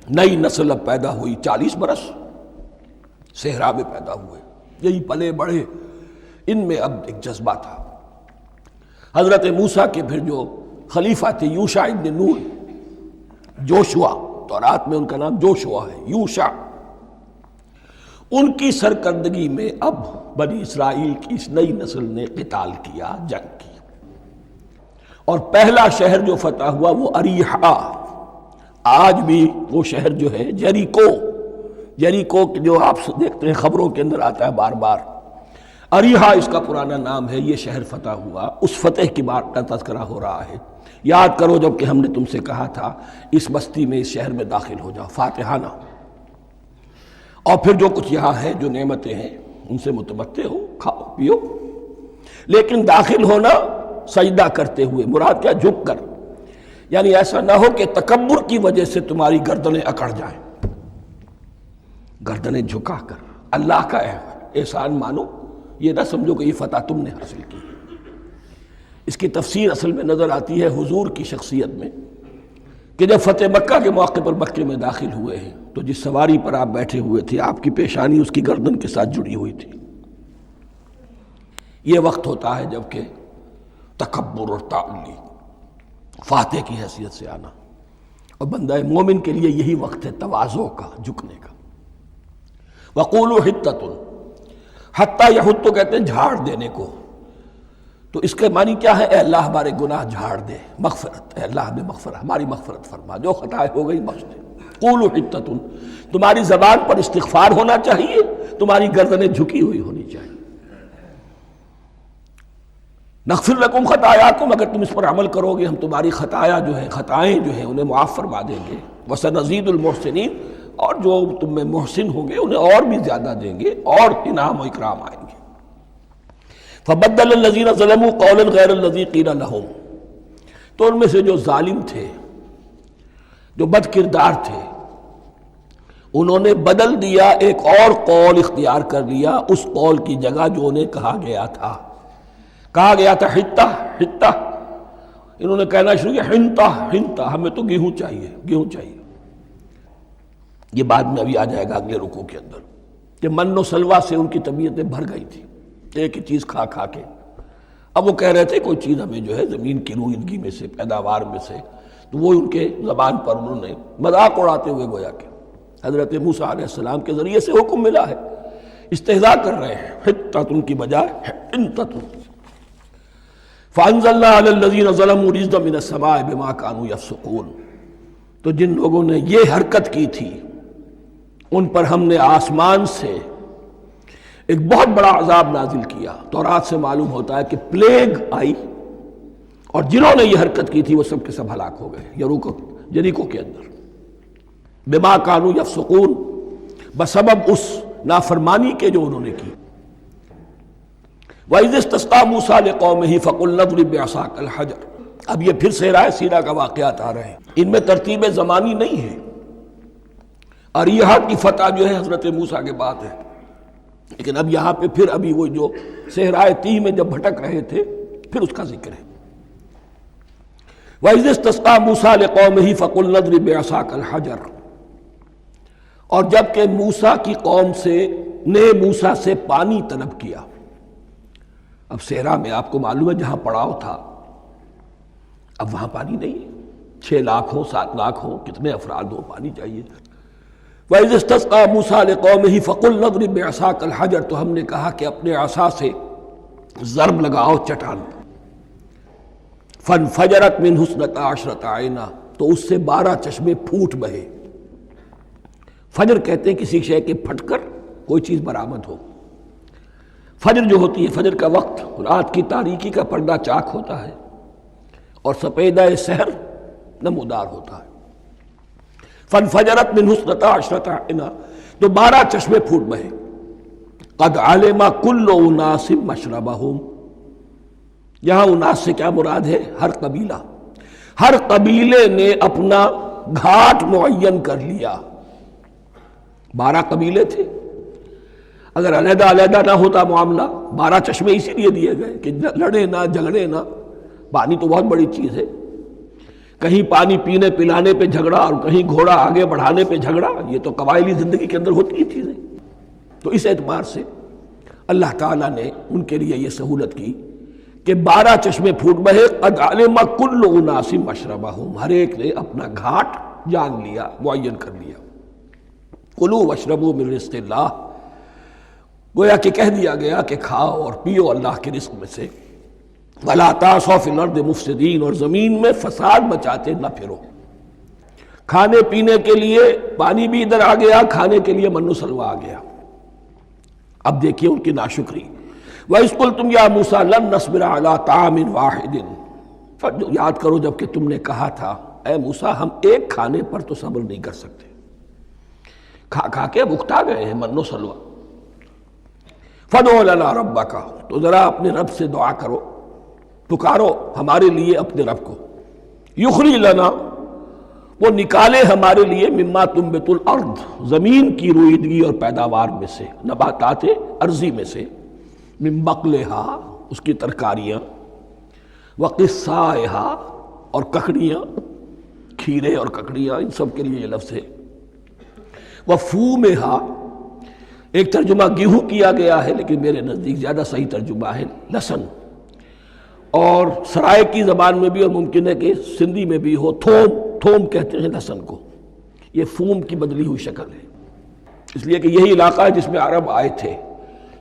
نئی نسل اب پیدا ہوئی، 40 برس صحرا میں پیدا ہوئے، یہی پلے بڑھے، ان میں اب ایک جذبہ تھا۔ حضرت موسیٰ کے پھر جو خلیفہ تھے یوشع ابن نون، جوشوا، تورات میں ان کا نام جوشوا ہے، یوشع، ان کی سرکردگی میں اب بنی اسرائیل کی اس نئی نسل نے قتال کیا، جنگ کی، اور پہلا شہر جو فتح ہوا وہ اریحا۔ آج بھی وہ شہر جو ہے جیریکو جو آپ دیکھتے ہیں خبروں کے اندر آتا ہے بار بار، اریحا اس کا پرانا نام ہے۔ یہ شہر فتح ہوا، اس فتح کی بات کا تذکرہ ہو رہا ہے۔ یاد کرو جب کہ ہم نے تم سے کہا تھا اس بستی میں، اس شہر میں داخل ہو جاؤ فاتحانہ، اور پھر جو کچھ یہاں ہے، جو نعمتیں ہیں، ان سے متمتع ہو، کھاؤ پیو، لیکن داخل ہونا سجدہ کرتے ہوئے، مراد کیا؟ جھک کر، یعنی ایسا نہ ہو کہ تکبر کی وجہ سے تمہاری گردنیں اکڑ جائیں، گردنیں جھکا کر اللہ کا احسان مانو، یہ نہ سمجھو کہ یہ فتح تم نے حاصل کی۔ اس کی تفسیر اصل میں نظر آتی ہے حضور کی شخصیت میں، کہ جب فتح مکہ کے موقع پر مکے میں داخل ہوئے ہیں تو جس سواری پر آپ بیٹھے ہوئے تھے، آپ کی پیشانی اس کی گردن کے ساتھ جڑی ہوئی تھی۔ یہ وقت ہوتا ہے جب کہ تکبر اور تعلی، فاتح کی حیثیت سے آنا، اور بندہ مومن کے لیے یہی وقت ہے تواضع کا، جھکنے کا۔ وَقُولُوا حِطَّةٌ، حتیٰ یحط تو کہتے ہیں جھاڑ دینے کو، تو اس کے معنی کیا ہے؟ اے اللہ ہمارے گناہ جھاڑ دے، مغفرت، اے اللہ ہمیں مغفرت، ہماری مغفرت فرما، جو خطائیں ہو گئی بخش دے۔ قولوا حِطَّةٌ، تمہاری زبان پر استغفار ہونا چاہیے، تمہاری گردنیں جھکی ہوئی ہونی چاہیے۔ نغفر لکم خطایاکم، اگر تم اس پر عمل کرو گے ہم تمہاری خطائیں جو ہیں انہیں معاف فرما دیں گے۔ وسنزید المحسنین، اور جو تم میں محسن ہوں گے انہیں اور بھی زیادہ دیں گے، اور انعام و اکرام آئیں گے۔ فبدل الذین ظلموا قولا غیر الذی قیل لہم، تو ان میں سے جو ظالم تھے، جو بد کردار تھے، انہوں نے بدل دیا، ایک اور قول اختیار کر لیا اس قول کی جگہ جو انہیں کہا گیا تھا حتہ حتہ، انہوں نے کہنا شروع کیا ہنتا ہنتا، ہمیں تو گیہوں چاہیے۔ یہ بعد میں ابھی آ جائے گا اگلے رکوع کے اندر، کہ من و سلوہ سے ان کی طبیعتیں بھر گئی تھی ایک ہی چیز کھا کھا کے۔ اب وہ کہہ رہے تھے کوئی چیز ہمیں جو ہے زمین کی روئیدگی میں سے، پیداوار میں سے، تو وہ ان کے زبان پر انہوں نے مذاق اڑاتے ہوئے گویا کہ حضرت موسیٰ علیہ السلام کے ذریعے سے حکم ملا ہے، استہزاء کر رہے ہیں، حتۃ کی بجائے حنتۃ۔ فانزلنا علی الذین ظلموا رجزا من السماء بما كانوا یفسقون، تو جن لوگوں نے یہ حرکت کی تھی ان پر ہم نے آسمان سے ایک بہت بڑا عذاب نازل کیا۔ تورات سے معلوم ہوتا ہے کہ پلیگ آئی، اور جنہوں نے یہ حرکت کی تھی وہ سب کے سب ہلاک ہو گئے جریکو کے اندر، بما كانوا یفسقون، بسبب اس نافرمانی کے جو انہوں نے کی۔ وَإِذِ اسْتَسْقَىٰ مُوسَىٰ لِقَوْمِهِ فَقُلْنَا اضْرِب بِّعَصَاكَ الْحَجَرَ، اب یہ پھر صحرائے سینا کا واقعات آ رہے ہیں، ان میں ترتیب زمانی نہیں ہے۔ اور یہاں کی فتح جو ہے حضرت موسیٰ کے بعد ہے، لیکن اب یہاں پہ پھر ابھی وہ جو صحرائے تیہ میں جب بھٹک رہے تھے پھر اس کا ذکر ہے۔ وَإِذِ اسْتَسْقَىٰ مُوسَىٰ لِقَوْمِهِ فَقُلْنَا اضْرِب بِّعَصَاكَ الْحَجَرَ، اور جب کہ موسیٰ کی قوم نے موسیٰ سے پانی طلب کیا۔ اب صحرا میں آپ کو معلوم ہے جہاں پڑاؤ تھا اب وہاں پانی نہیں ہے، 6 لاکھ ہو 7 لاکھ ہو کتنے افراد ہو پانی چاہیے۔ وَإِذِ اسْتَسْقَىٰ مُوسَىٰ لِقَوْمِهِ فَقُلْنَا اضْرِب بِّعَصَاكَ الْحَجَرَ، تو ہم نے کہا کہ اپنے عصا سے ضرب لگاؤ چٹان پر۔ فَانْفَجَرَتْ مِنْهُ اثْنَتَا عَشْرَةَ عَيْنًا، تو اس سے 12 چشمے پھوٹ بہے۔ فجر کہتے ہیں کسی شے کے پھٹ کر کوئی چیز برآمد ہو۔ فجر جو ہوتی ہے، فجر کا وقت رات کی تاریکی کا پردہ چاک ہوتا ہے اور سپیدہ سحر نمودار ہوتا ہے۔ فَانْفَجَرَتْ مِنْهُ اثْنَتَا عَشْرَةَ عَيْنًا، تو 12 چشمے پھوٹ بہے۔ قَدْ عَلِمَ كُلُّ أُنَاسٍ مَشْرَبَهُمْ، یہاں اناس سے کیا مراد ہے؟ ہر قبیلہ، ہر قبیلے نے اپنا گھاٹ معین کر لیا۔ 12 قبیلے تھے، اگر علیحدہ علیحدہ نہ ہوتا معاملہ، 12 چشمے اسی لیے دیے گئے کہ لڑے نہ جھگڑے نہ۔ پانی تو بہت بڑی چیز ہے، کہیں پانی پینے پلانے پہ جھگڑا اور کہیں گھوڑا آگے بڑھانے پہ جھگڑا، یہ تو قبائلی زندگی کے اندر ہوتی ہی چیزیں۔ تو اس اعتبار سے اللہ تعالیٰ نے ان کے لیے یہ سہولت کی کہ 12 چشمے پھوٹ بہے۔ قد علم کل اناس مشربہم، ہر ایک نے اپنا گھاٹ جان لیا، معین کر لیا۔ کلوا واشربوا من رزق اللہ، گویا کہ کہہ دیا گیا کہ کھاؤ اور پیو اللہ کے رزق میں سے۔ ولا تعثوا فی الارض مفسدین، اور زمین میں فساد مچاتے نہ پھرو۔ کھانے پینے کے لیے پانی بھی ادھر آ گیا، کھانے کے لیے من و سلوہ آ گیا۔ اب دیکھیے ان کی ناشکری۔ وَإِذْ قُلْتُمْ يَا مُوسَىٰ لَن نَّصْبِرَ عَلَىٰ طَعَامٍ وَاحِدٍ، یاد کرو جب کہ تم نے کہا تھا اے موسیٰ ہم ایک کھانے پر تو صبر نہیں کر سکتے، کھا کھا کے بکتا گئے ہیں من و سلوہ۔ فَادْعُ لَنَا رَبَّكَ، تو ذرا اپنے رب سے دعا کرو، پکارو ہمارے لیے اپنے رب کو۔ یخرج لنا، وہ نکالے ہمارے لیے مما تنبت الارض، زمین کی روئیدگی اور پیداوار میں سے، نباتات ارضی میں سے، من بقلہا، اس کی ترکاریاں، وقصائہا، اور ککڑیاں، کھیرے اور ککڑیاں، ان سب کے لیے یہ لفظ ہے۔ وفومہا، ایک ترجمہ گیہوں کیا گیا ہے لیکن میرے نزدیک زیادہ صحیح ترجمہ ہے لہسن، اور سرائے کی زبان میں بھی اور ممکن ہے کہ سندھی میں بھی ہو تھوم، تھوم کہتے ہیں لہسن کو، یہ فوم کی بدلی ہوئی شکل ہے، اس لیے کہ یہی علاقہ ہے جس میں عرب آئے تھے،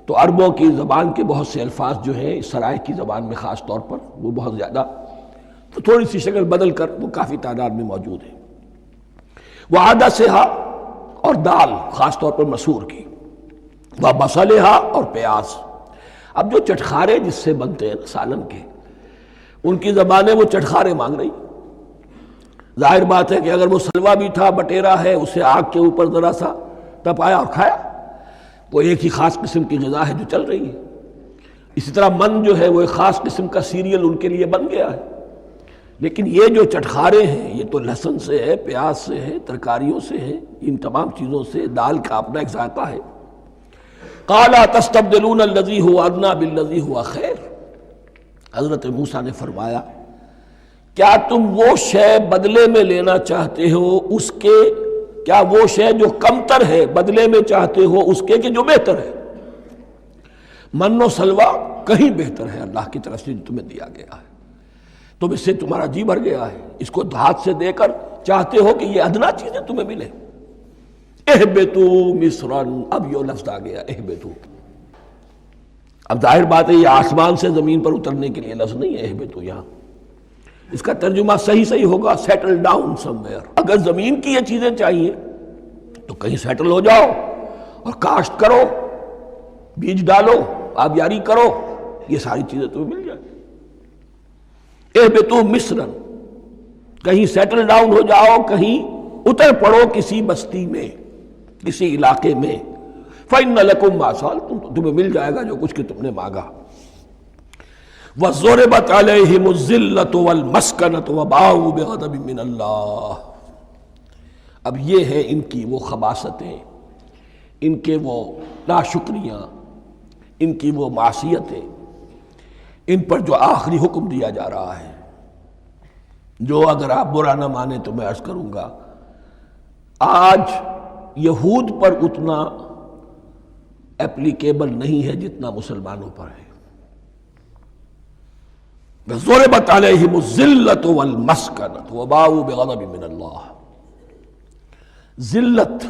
تو عربوں کی زبان کے بہت سے الفاظ جو ہیں اس سرائے کی زبان میں خاص طور پر وہ بہت زیادہ، تو تھوڑی سی شکل بدل کر وہ کافی تعداد میں موجود ہے۔ وعدسہا، اور دال خاص طور پر مسور کی، وبصلہا، اور پیاز۔ اب جو چٹخارے جس سے بنتے ہیں سالن کے، ان کی زبانیں وہ چٹخارے مانگ رہی۔ ظاہر بات ہے کہ اگر وہ سلوا بھی تھا، بٹیرا ہے، اسے آگ کے اوپر ذرا سا تپایا اور کھایا، وہ ایک ہی خاص قسم کی غذا ہے جو چل رہی ہے۔ اسی طرح من جو ہے وہ ایک خاص قسم کا سیریل ان کے لیے بن گیا ہے، لیکن یہ جو چٹخارے ہیں یہ تو لہسن سے ہے، پیاز سے ہے، ترکاریوں سے ہے، ان تمام چیزوں سے، دال کا اپنا ایک ذائقہ ہے۔ قَالَ تَسْتَبْدِلُونَ الَّذِي هُوَ أَدْنَىٰ بِالَّذِي هُوَ خَيْرٌ، حضرت موسیٰ نے فرمایا کیا تم وہ شے بدلے میں لینا چاہتے ہو اس کے، کیا وہ شے جو کمتر ہے بدلے میں چاہتے ہو اس کے کہ جو بہتر ہے؟ من و سلوہ کہیں بہتر ہے اللہ کی طرف سے جو تمہیں دیا گیا ہے، تم اس سے تمہارا جی بھر گیا ہے، اس کو ہاتھ سے دے کر چاہتے ہو کہ یہ ادنا چیزیں تمہیں ملے۔ اہبطوا مصرا، اب یہ لفظ آ گیا اہبطوا۔ اب ظاہر بات ہے یہ آسمان سے زمین پر اترنے کے لیے لفظ نہیں ہے اہبطوا، یہاں اس کا ترجمہ صحیح ہوگا سیٹل ڈاؤن سم ویئر۔ اگر زمین کی یہ چیزیں چاہیے تو کہیں سیٹل ہو جاؤ اور کاشت کرو، بیج ڈالو، آبیاری کرو، یہ ساری چیزیں تمہیں مل جائیں۔ اہبطوا مصرا، کہیں سیٹل ڈاؤن ہو جاؤ، کہیں اتر پڑو کسی بستی میں، کسی علاقے میں۔ فَإِنَّ لَكُمْ مَا سَأَلْتُمْ، تمہیں مل جائے گا جو کچھ کہ تم نے مانگا۔ وَضُرِبَتْ عَلَيْهِمُ الذِّلَّةُ وَالْمَسْكَنَةُ وَبَاءُوا بِغَضَبٍ مِّنَ اللَّهِ، اب یہ ہے ان کی وہ خباثتیں، ان کے وہ ناشکریاں، ان کی وہ معصیتیں، ان پر جو آخری حکم دیا جا رہا ہے، جو اگر آپ برا نہ مانیں تو میں عرض کروں گا آج یہود پر اتنا اپلیکیبل نہیں ہے جتنا مسلمانوں پر ہے۔ ضربت علیہم الذلۃ والمسکنۃ وباؤوا بغضب من اللہ۔ ذلت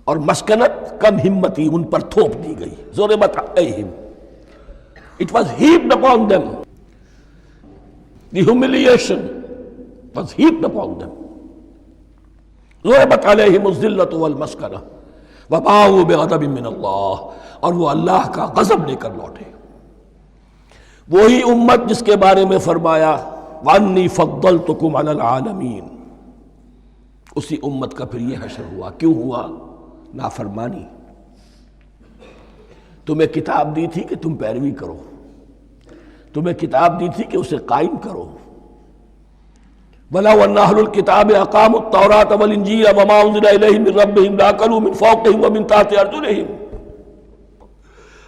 اور مسکنت، کم ہمتی ان پر تھوپ دی گئی۔ ضربت علیہم، it was heaped upon them. The humiliation was heaped upon them. ضربت علیہم الذلۃ والمسکنہ وباؤوا بغضب من اللہ، اور وہ اللہ کا غضب لے کر لوٹے۔ وہی امت جس کے بارے میں فرمایا وَأَنِّي فَضَّلْتُكُمْ عَلَى الْعَالَمِينَ، اسی امت کا پھر یہ حشر ہوا۔ کیوں ہوا؟ نافرمانی۔ تمہیں کتاب دی تھی کہ تم پیروی کرو، تمہیں کتاب دی تھی کہ اسے قائم کرو۔ وَلَوْ أَنَّ أَهْلَ الْكِتَابِ أَقَامُوا التَّوْرَاةَ وَالْإِنْجِيلَ وَمَا أُنزِلَ إِلَيْهِمْ مِنْ رَبِّهِمْ لَأَكَلُوا مِنْ فَوْقِهِمْ وَمِنْ تَحْتِ أَرْجُلِهِمْ،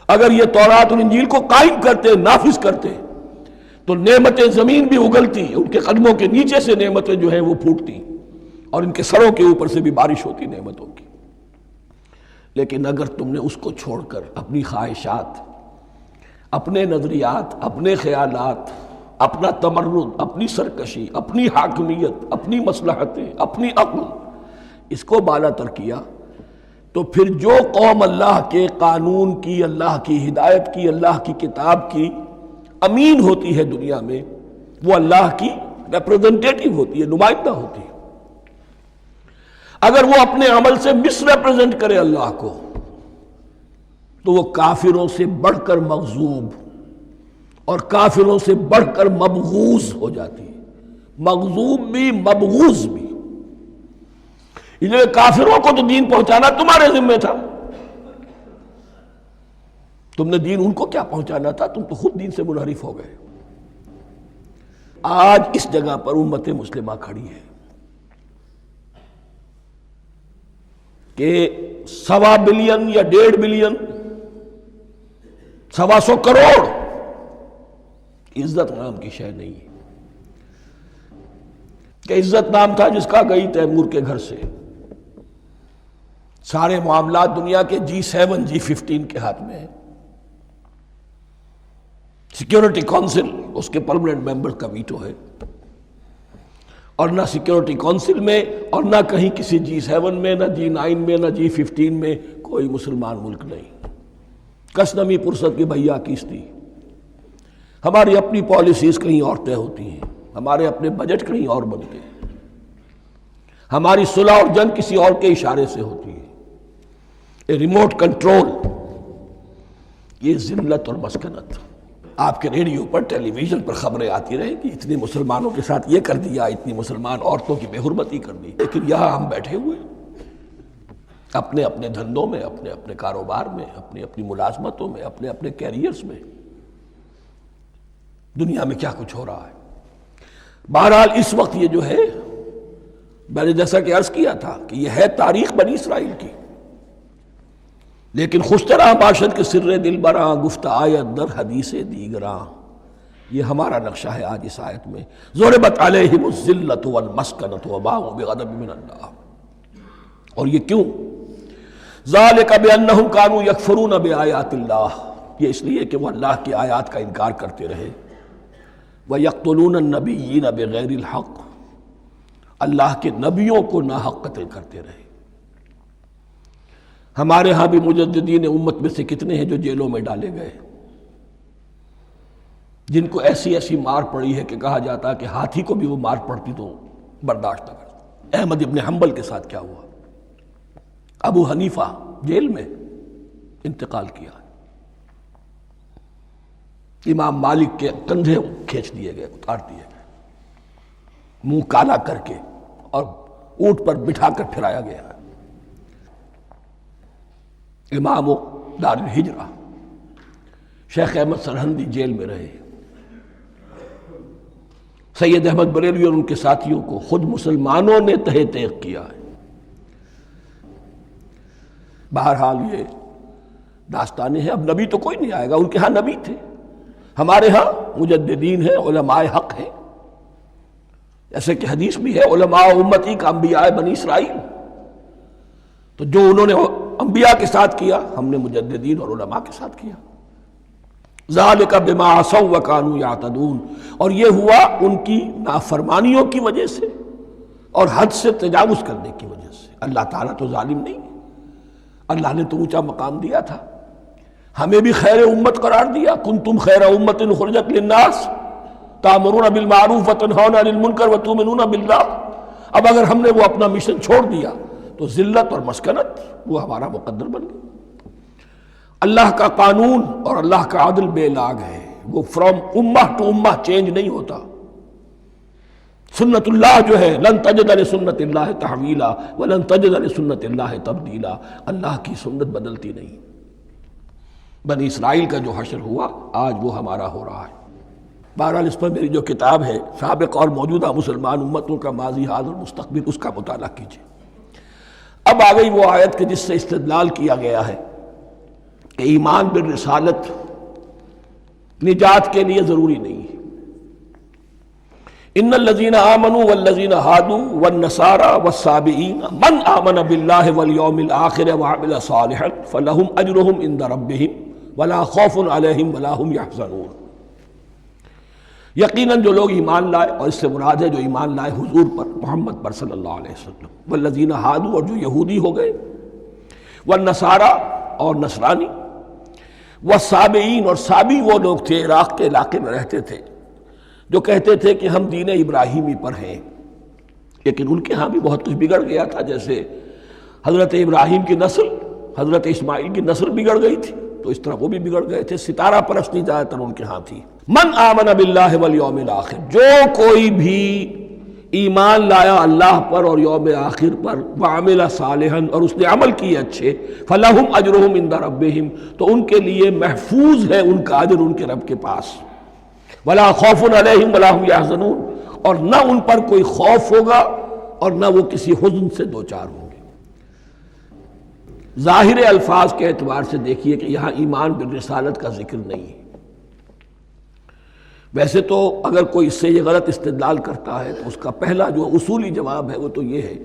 اگر یہ تورات اور انجیل کو قائم کرتے، نافذ کرتے، تو نعمتیں زمین بھی اگلتی، ان کے قدموں کے نیچے سے نعمتیں جو ہیں وہ پھوٹتی، اور ان کے سروں کے اوپر سے بھی بارش ہوتی نعمتوں کی۔ لیکن اگر تم نے اس کو چھوڑ کر اپنی خواہشات، اپنے نظریات، اپنے خیالات، اپنا تمرد، اپنی سرکشی، اپنی حاکمیت، اپنی مصلحتیں، اپنی عقل، اس کو بالا تر کیا، تو پھر جو قوم اللہ کے قانون کی، اللہ کی ہدایت کی، اللہ کی کتاب کی امین ہوتی ہے دنیا میں، وہ اللہ کی ریپرزنٹیٹیو ہوتی ہے، نمائندہ ہوتی ہے۔ اگر وہ اپنے عمل سے مس ریپرزنٹ کرے اللہ کو، تو وہ کافروں سے بڑھ کر مغضوب اور کافروں سے بڑھ کر مبغوض ہو جاتی ہے۔ مغضوب بھی، مبغوض بھی۔ اس لیے کافروں کو تو دین پہنچانا تمہارے ذمہ تھا، تم نے دین ان کو کیا پہنچانا تھا، تم تو خود دین سے منحرف ہو گئے۔ آج اس جگہ پر امت مسلمہ کھڑی ہے کہ 1.25 بلین یا 1.5 بلین، 125 کروڑ عزت نام کی شے نہیں ہے، کہ عزت نام تھا جس کا گئی تیمور کے گھر سے، سارے معاملات دنیا کے G7 G15 کے ہاتھ میں ہیں، سیکیورٹی کونسل اس کے پرماننٹ ممبر کا ویٹو ہے، اور نہ سیکیورٹی کونسل میں اور نہ کہیں کسی G7 میں، نہ G9 میں، نہ G15 میں کوئی مسلمان ملک نہیں۔ کس نمی پرست کی بھیا کیستی، ہماری اپنی پالیسیز کہیں اور طے ہوتی ہیں، ہمارے اپنے بجٹ کہیں اور بنتے ہیں، ہماری صلح اور جنگ کسی اور کے اشارے سے ہوتی ہے۔ ریموٹ کنٹرول، یہ ذلت اور مسکنت۔ آپ کے ریڈیو پر، ٹیلی ویژن پر خبریں آتی رہیں کہ اتنے مسلمانوں کے ساتھ یہ کر دیا، اتنی مسلمان عورتوں کی بے حرمتی کر دی، لیکن یہاں ہم بیٹھے ہوئے اپنے اپنے دھندوں میں، اپنے اپنے کاروبار میں، اپنی اپنی ملازمتوں میں، اپنے اپنے کیریئرز میں، دنیا میں کیا کچھ ہو رہا ہے۔ بہرحال اس وقت یہ جو ہے، میں نے جیسا کہ عرض کیا تھا کہ یہ ہے تاریخ بنی اسرائیل کی، لیکن خوشترا باشد کے سر دل براں، گفت آیت در حدیث دیگراں، یہ ہمارا نقشہ ہے آج اس آیت میں۔ ضربت علیہم الذلۃ والمسکنۃ وباؤوا بغضب من اللہ۔ اور یہ کیوں؟ ذالک بانہم کانوا یکفرون بآیات اللہ، یہ اس لیے کہ وہ اللہ کی آیات کا انکار کرتے رہے۔ وَيَقْتُلُونَ النَّبِيِّينَ بِغَيْرِ الْحَقِّ، اللہ کے نبیوں کو ناحق قتل کرتے رہے۔ ہمارے ہاں بھی مجددین امت میں سے کتنے ہیں جو جیلوں میں ڈالے گئے، جن کو ایسی ایسی مار پڑی ہے کہ کہا جاتا ہے کہ ہاتھی کو بھی وہ مار پڑتی تو برداشت نہ کرتا۔ احمد ابن حنبل کے ساتھ کیا ہوا؟ ابو حنیفہ جیل میں انتقال کیا، امام مالک کے کندھے کھینچ دیے گئے، اتار دیے گئے، منہ کالا کر کے اور اونٹ پر بٹھا کر پھرایا گیا۔ امام دار الہجرہ شیخ احمد سرہندی جیل میں رہے، سید احمد بریلوی اور ان کے ساتھیوں کو خود مسلمانوں نے تہہ تیغ کیا ہے۔ بہرحال یہ داستانیں ہیں، اب نبی تو کوئی نہیں آئے گا، ان کے ہاں نبی تھے، ہمارے ہاں مجددین ہیں، علماء حق ہیں، جیسے کہ حدیث بھی ہے علماء امتی کا انبیاء بنی اسرائیل، تو جو انہوں نے انبیاء کے ساتھ کیا ہم نے مجددین اور علماء کے ساتھ کیا۔ ذالک بما عصوا وکانوا یعتدون، اور یہ ہوا ان کی نافرمانیوں کی وجہ سے اور حد سے تجاوز کرنے کی وجہ سے۔ اللہ تعالیٰ تو ظالم نہیں ہے، اللہ نے تو اونچا مقام دیا تھا، ہمیں بھی خیر امت قرار دیا، کنتم خیر امت اخرجت للناس تأمرون بالمعروف وتنہون عن المنکر وتؤمنون باللہ۔ اب اگر ہم نے وہ اپنا مشن چھوڑ دیا تو ذلت اور مسکنت وہ ہمارا مقدر بن گئی۔ اللہ کا قانون اور اللہ کا عدل بے لاگ ہے، وہ فرام امہ ٹو امہ چینج نہیں ہوتا۔ سنت اللہ جو ہے لن تجد لسنت اللہ تحویلا ولن تجد لسنت اللہ تبدیلا، اللہ کی سنت بدلتی نہیں۔ بنی اسرائیل کا جو حشر ہوا آج وہ ہمارا ہو رہا ہے۔ بہرحال اس پر میری جو کتاب ہے سابق اور موجودہ مسلمان امتوں کا ماضی حال اور مستقبل، اس کا مطالعہ کیجیے۔ اب آ گئی وہ آیت کہ جس سے استدلال کیا گیا ہے کہ ایمان بالرسالت نجات کے لیے ضروری نہیں ہے۔ ان الذین آمنوا والذین ہادوا والنصارى والصابئین من آمن باللہ والیوم الآخر وعمل صالحا فلہم اجرہم عند ربہم ولا خوف علیہم ولا ہم یحزنون۔ یقیناً جو لوگ ایمان لائے، اور اس سے مراد ہے جو ایمان لائے حضور پر، محمد پر صلی اللہ علیہ وسلم، والذین ہادوا، اور جو یہودی ہو گئے، والنصارى، اور نصرانی، والصابئین، اور صابی وہ لوگ تھے عراق کے علاقے میں رہتے تھے جو کہتے تھے کہ ہم دین ابراہیمی پر ہیں، لیکن ان کے ہاں بھی بہت کچھ بگڑ گیا تھا، جیسے حضرت ابراہیم کی نسل، حضرت اسماعیل کی نسل بگڑ گئی تھی، تو اس طرح وہ بھی بگڑ گئے تھے۔ ستارہ پرستی زیادہ تر ان کے ہاں تھی۔ من آمن باللہ والیوم الآخر، جو کوئی بھی ایمان لایا اللہ پر اور یوم آخر پر، وعمل صالحا، اور اس نے عمل کیے اچھے، فلہم اجرہم عند ربہم، تو ان کے لیے محفوظ ہے ان کا اجر ان کے رب کے پاس، ولا خوف علیہم ولا ہم یحزنون، اور نہ ان پر کوئی خوف ہوگا اور نہ وہ کسی حزن سے دوچار ہوں گے۔ ظاہر الفاظ کے اعتبار سے دیکھیے کہ یہاں ایمان بالرسالت کا ذکر نہیں ہے۔ ویسے تو اگر کوئی اس سے یہ غلط استدلال کرتا ہے تو اس کا پہلا جو اصولی جواب ہے وہ تو یہ ہے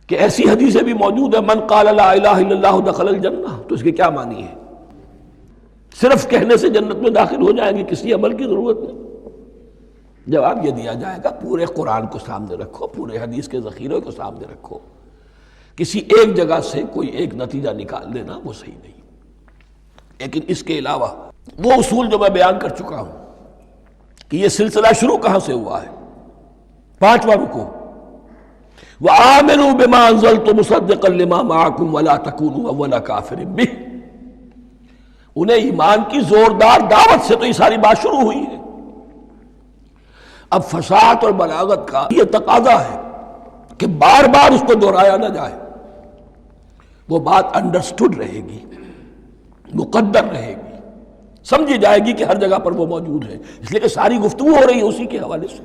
کہ ایسی حدیثیں بھی موجود ہیں، من قال لا الہ الا اللہ دخل الجنہ، تو اس کے کیا معنی ہے؟ صرف کہنے سے جنت میں داخل ہو جائیں گے، کسی عمل کی ضرورت نہیں؟ جواب یہ دیا جائے گا پورے قرآن کو سامنے رکھو، پورے حدیث کے ذخیرے کو سامنے رکھو، کسی ایک جگہ سے کوئی ایک نتیجہ نکال لینا وہ صحیح نہیں۔ لیکن اس کے علاوہ وہ اصول جو میں بیان کر چکا ہوں کہ یہ سلسلہ شروع کہاں سے ہوا ہے، 5واں رکوع، وَآمِنُوا بِمَا أَنزَلْتُ مُصَدِّقًا لِمَا مَعَكُمْ وَلَا تَكُونُوا أَوَّلَ كَافِرٍ بِهِ۔ انہیں ایمان کی زوردار دعوت سے تو یہ ساری بات شروع ہوئی ہے۔ اب فصاحت اور بلاغت کا یہ تقاضا ہے کہ بار بار اس کو دہرایا نہ جائے، وہ بات انڈرسٹوڈ رہے گی، مقدر رہے گی، سمجھی جائے گی کہ ہر جگہ پر وہ موجود ہے، اس لیے کہ ساری گفتگو ہو رہی ہے اسی کے حوالے سے۔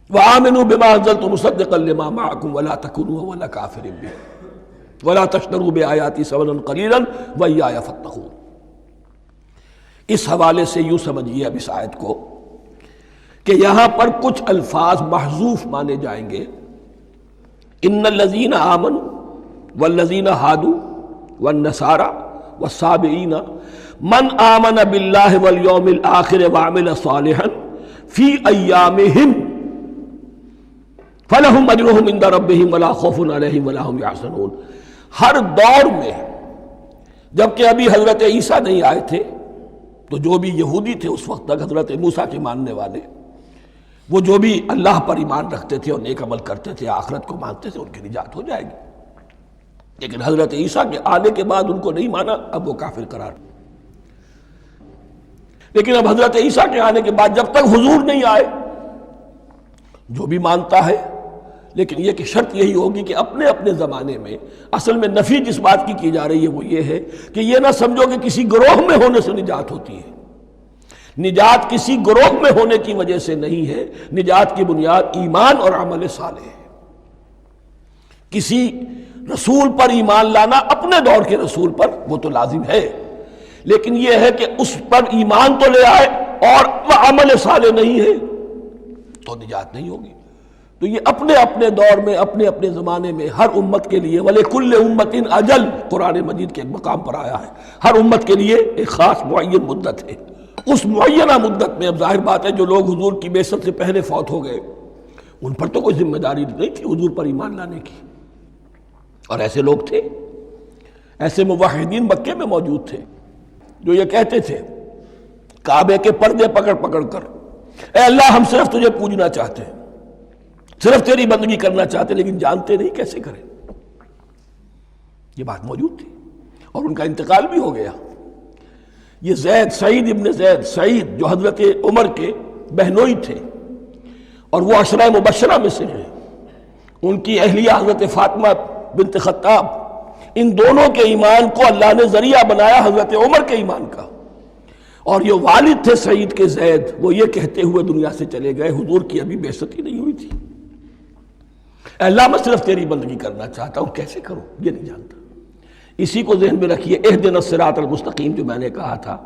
وَآمِنُوا بِمَا أَنزَلْتُ مُصَدِّقًا لِمَا مَعَكُمْ وَلَا تَكُونُوا أَوَّلَ كَافِرٍ بِهِ وَلَا تَشْتَرُوا بِآيَاتِي ثَمَنًا قَلِيلًا وَإِيَّايَ فَاتَّقُونِ۔ اس حوالے سے یوں سمجھیے اب اس آیت کو کہ یہاں پر کچھ الفاظ محذوف مانے جائیں گے۔ ان الذین آمنوا والذین ہادوا والنصارى والصابئین من آمن باللہ والیوم الآخر وعمل صالحا فی ایامہم فلہم اجرہم عند ربہم ولا خوف علیہم ولا ہم یحزنون۔ ہر دور میں جبکہ ابھی حضرت عیسیٰ نہیں آئے تھے تو جو بھی یہودی تھے اس وقت تک، حضرت موسیٰ کے ماننے والے، وہ جو بھی اللہ پر ایمان رکھتے تھے اور نیک عمل کرتے تھے، آخرت کو مانتے تھے، ان کی نجات ہو جائے گی۔ لیکن حضرت عیسیٰ کے آنے کے بعد ان کو نہیں مانا، اب وہ کافر قرار۔ لیکن اب حضرت عیسیٰ کے آنے کے بعد جب تک حضور نہیں آئے، جو بھی مانتا ہے، لیکن یہ کہ شرط یہی ہوگی کہ اپنے اپنے زمانے میں، اصل میں نفی جس بات کی جا رہی ہے وہ یہ ہے کہ یہ نہ سمجھو کہ کسی گروہ میں ہونے سے نجات ہوتی ہے، نجات کسی گروہ میں ہونے کی وجہ سے نہیں ہے، نجات کی بنیاد ایمان اور عمل صالح ہے۔ کسی رسول پر ایمان لانا اپنے دور کے رسول پر وہ تو لازم ہے، لیکن یہ ہے کہ اس پر ایمان تو لے آئے اور وہ عمل صالح نہیں ہے تو نجات نہیں ہوگی۔ تو یہ اپنے اپنے دور میں، اپنے اپنے زمانے میں ہر امت کے لیے وَلِكُلِّ أُمَّةٍ أَجَلٌ قرآن مجید کے ایک مقام پر آیا ہے، ہر امت کے لیے ایک خاص معین مدت ہے۔ اس معینہ مدت میں اب ظاہر بات ہے جو لوگ حضور کی بعثت سے پہلے فوت ہو گئے ان پر تو کوئی ذمہ داری نہیں تھی حضور پر ایمان لانے کی، اور ایسے لوگ تھے، ایسے موحدین مکے میں موجود تھے جو یہ کہتے تھے کعبے کے پردے پکڑ پکڑ کر، اے اللہ ہم صرف تجھے پوجنا چاہتے ہیں، صرف تیری بندگی کرنا چاہتے، لیکن جانتے نہیں کیسے کریں۔ یہ بات موجود تھی اور ان کا انتقال بھی ہو گیا۔ یہ زید، سعید ابن زید، سعید جو حضرت عمر کے بہنوئی تھے اور وہ عشرہ مبشرہ میں سے ہیں، ان کی اہلیہ حضرت فاطمہ بنت خطاب، ان دونوں کے ایمان کو اللہ نے ذریعہ بنایا حضرت عمر کے ایمان کا، اور یہ والد تھے سعید کے زید، وہ یہ کہتے ہوئے دنیا سے چلے گئے حضور کی ابھی بعثت ہی نہیں ہوئی تھی، اے اللہ میں صرف تیری بندگی کرنا چاہتا ہوں، کیسے کروں یہ نہیں جانتا۔ اسی کو ذہن میں رکھیے، اہدنا الصراط المستقیم جو میں نے کہا تھا،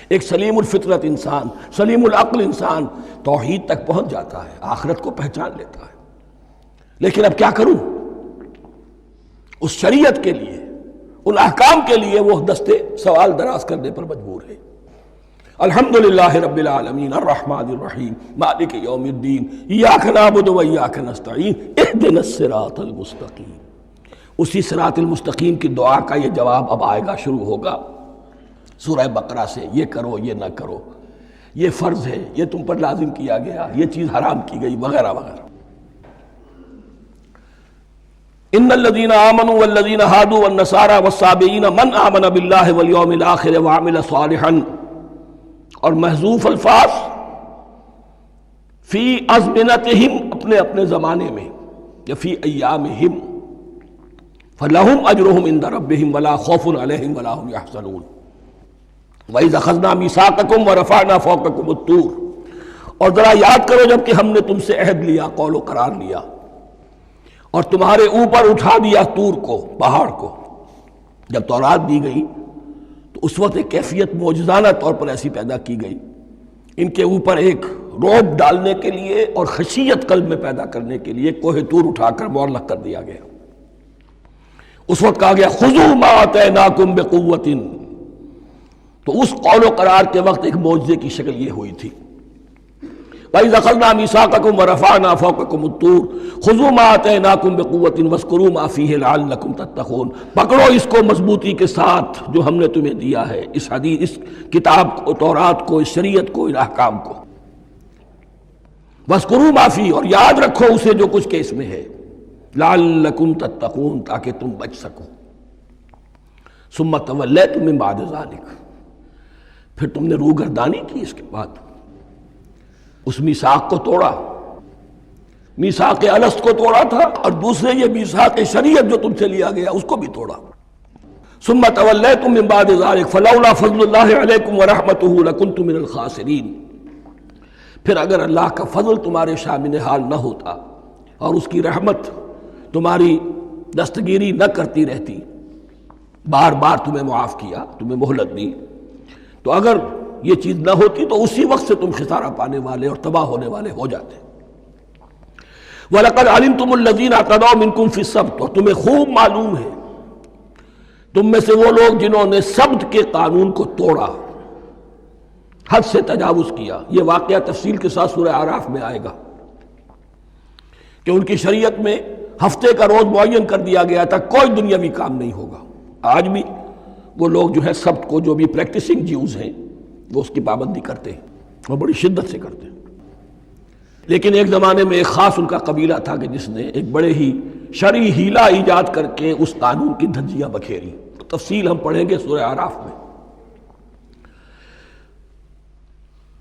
ایک سلیم الفطرت انسان، سلیم العقل انسان توحید تک پہنچ جاتا ہے، آخرت کو پہچان لیتا ہے، لیکن اب کیا کروں؟ اس شریعت کے لیے، ان احکام کے لیے وہ دستے سوال دراز کرنے پر مجبور ہے۔ الحمدللہ رب العالمین الرحمن الرحیم مالک یوم الدین ایاک نعبد و ایاک نستعین اہدنا الصراط المستقیم۔ اسی صراط المستقیم کی دعا کا یہ جواب اب آئے گا، شروع ہوگا سورہ بقرہ سے، یہ کرو یہ نہ کرو، یہ فرض ہے، یہ تم پر لازم کیا گیا، یہ چیز حرام کی گئی، وغیرہ وغیرہ۔ ان الذين آمنوا والذين هادوا والنصارى والصابئين من آمن بالله واليوم الآخر وعمل صالحا، اور محذوف الفاظ فی ازمنتہم، اپنے اپنے زمانے میں، یا فی ایامہم، فلہم اجرہم عند ربہم ولا خوف علیہم ولا هم یحزنون۔ وَإِذْ أَخَذْنَا مِیثَاقَکُمْ وَرَفَعْنَا فَوْقَکُمُ الطُّورَ، اور ذرا یاد کرو جب کہ ہم نے تم سے عہد لیا، قول و قرار لیا، اور تمہارے اوپر اٹھا دیا طور کو، پہاڑ کو۔ جب تورات دی گئی تو اس وقت ایک کیفیت معجزانہ طور پر ایسی پیدا کی گئی، ان کے اوپر ایک رعب ڈالنے کے لیے اور خشیت قلب میں پیدا کرنے کے لیے کوہ طور اٹھا کر معلق کر دیا گیا۔ اس وقت کہا گیا خذوا ما آتیناکم بقوۃ، تو اس قول و قرار کے وقت ایک معجزے کی شکل یہ ہوئی تھی۔ وَإِذْ أَخَذْنَا مِیثَاقَکُمْ وَرَفَعْنَا فَوْقَکُمُ الطُّورَ خُذُوا مَا آتَیْنَاکُمْ بِقُوَّةٍ وَاذْکُرُوا مَا فِیہِ لَعَلَّکُمْ تَتَّقُونَ، پکڑو اس کو مضبوطی کے ساتھ جو ہم نے تمہیں دیا ہے، اس حدیث، اس کتاب کو، تورات کو، اس شریعت کو، ان احکام کو۔ وَاذْکُرُوا مَا فِیہِ، اور یاد رکھو اسے جو کچھ کہ اس میں ہے، لَعَلَّکُمْ تَتَّقُونَ، تاکہ تم بچ سکو۔ ثُمَّ تَوَلَّیْتُم مِّن بَعْدِ ذَلِکَ، پھر تم نے روگردانی کی اس کے بعد، اس میثاق کو توڑا، میثاق الست کو توڑا تھا، اور دوسرے یہ میثاق شریعت جو تم سے لیا گیا اس کو بھی توڑا۔ ثم تولیتم من بعد ذلک فلولا فضل اللہ علیکم ورحمتہ لکنتم من الخاسرین، پھر اگر اللہ کا فضل تمہارے شامل حال نہ ہوتا اور اس کی رحمت تمہاری دستگیری نہ کرتی رہتی، بار بار تمہیں معاف کیا، تمہیں مہلت دی، تو اگر یہ چیز نہ ہوتی تو اسی وقت سے تم خسارہ پانے والے اور تباہ ہونے والے ہو جاتے۔ وَلَقَدْ عَلِمْتُمُ الَّذِينَ اعْتَدَوْا مِنْكُمْ فِي السَّبْتِ، اور تمہیں خوب معلوم ہے تم میں سے وہ لوگ جنہوں نے سبت کے قانون کو توڑا، حد سے تجاوز کیا۔ یہ واقعہ تفصیل کے ساتھ سورہ اعراف میں آئے گا کہ ان کی شریعت میں ہفتے کا روز معین کر دیا گیا تھا، کوئی دنیاوی کام نہیں ہوگا۔ آج بھی وہ لوگ جو ہے سبت کو، جو بھی پریکٹسنگ جیوز ہیں، وہ اس کی پابندی کرتے ہیں، وہ بڑی شدت سے کرتے ہیں۔ لیکن ایک زمانے میں ایک خاص ان کا قبیلہ تھا کہ جس نے ایک بڑے ہی شرعی ہیلہ ایجاد کر کے اس قانون کی دھجیاں بکھیری، تفصیل ہم پڑھیں گے سورہ اعراف میں۔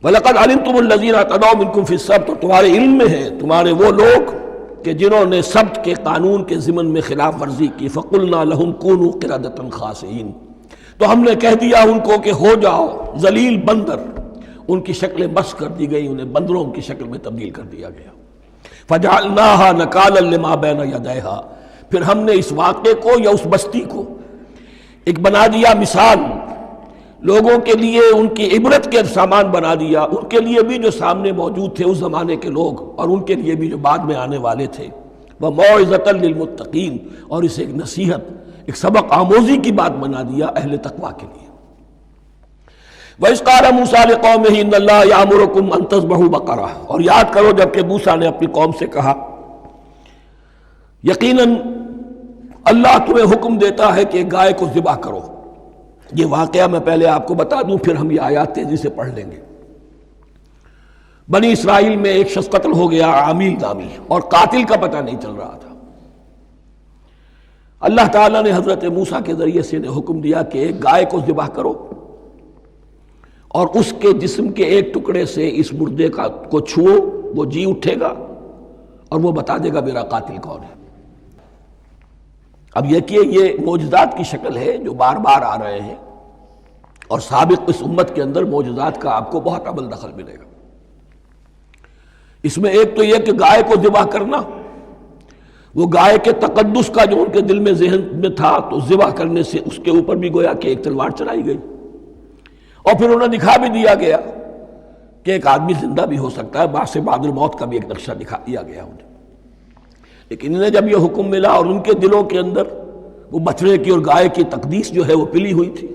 وَلَقَدْ عَلِمْتُمُ الَّذِينَ اعْتَدَوْا مِنْكُمْ فِي السَّبْتِ، اور تمہارے علم میں ہے تمہارے وہ لوگ کہ جنہوں نے سبت کے قانون کے ضمن میں خلاف ورزی کی، فَقُلْنَا لَهُمْ كُونُوا قِرَدَةً خَاسِئِينَ، تو ہم نے کہہ دیا ان کو کہ ہو جاؤ ذلیل بندر، ان کی شکلیں مس کر دی گئی، انہیں بندروں کی شکل میں تبدیل کر دیا گیا۔ فَجَعَلْنَاهَا نَكَالًا لِمَا بَيْنَ يَدَيْهَا، پھر ہم نے اس واقعے کو یا اس بستی کو ایک بنا دیا مثال، لوگوں کے لیے ان کی عبرت کے سامان بنا دیا، ان کے لیے بھی جو سامنے موجود تھے اس زمانے کے لوگ، اور ان کے لیے بھی جو بعد میں آنے والے تھے۔ وَمَوْعِظَةً لِّلْمُتَّقِينَ، اور اسے ایک نصیحت، ایک سبق آموزی کی بات بنا دیا اہل تقویٰ کے لیے۔ وَإِذْ قَالَ مُوسَىٰ لِقَوْمِهِ إِنَّ اللَّهَ يَأْمُرُكُمْ أَن تَذْبَحُوا بَقَرَةً، اور یاد کرو جب کہ موسیٰ نے اپنی قوم سے کہا یقیناً اللہ تمہیں حکم دیتا ہے کہ گائے کو ذبح کرو۔ یہ واقعہ میں پہلے آپ کو بتا دوں، پھر ہم یہ آیات تیزی سے پڑھ لیں گے۔ بنی اسرائیل میں ایک شخص قتل ہو گیا، عامیل نامی، اور قاتل کا پتہ نہیں چل رہا تھا۔ اللہ تعالیٰ نے حضرت موسیٰ کے ذریعے سے انہیں حکم دیا کہ ایک گائے کو ذبح کرو اور اس کے جسم کے ایک ٹکڑے سے اس مردے کو چھوؤ، وہ جی اٹھے گا اور وہ بتا دے گا میرا قاتل کون ہے۔ اب یہ معجزات کی شکل ہے جو بار بار آ رہے ہیں، اور سابق اس امت کے اندر معجزات کا آپ کو بہت عمل دخل ملے گا۔ اس میں ایک تو یہ کہ گائے کو ذبح کرنا، وہ گائے کے تقدس کا جو ان کے دل میں ذہن میں تھا، تو ذبح کرنے سے اس کے اوپر بھی گویا کہ ایک تلوار چلائی گئی، اور پھر انہیں دکھا بھی دیا گیا کہ ایک آدمی زندہ بھی ہو سکتا ہے، بعد سے بعد الموت کا بھی ایک نقشہ دکھا دیا گیا انہیں۔ لیکن انہیں جب یہ حکم ملا اور ان کے دلوں کے اندر وہ بچڑے کی اور گائے کی تقدیس جو ہے وہ پلی ہوئی تھی،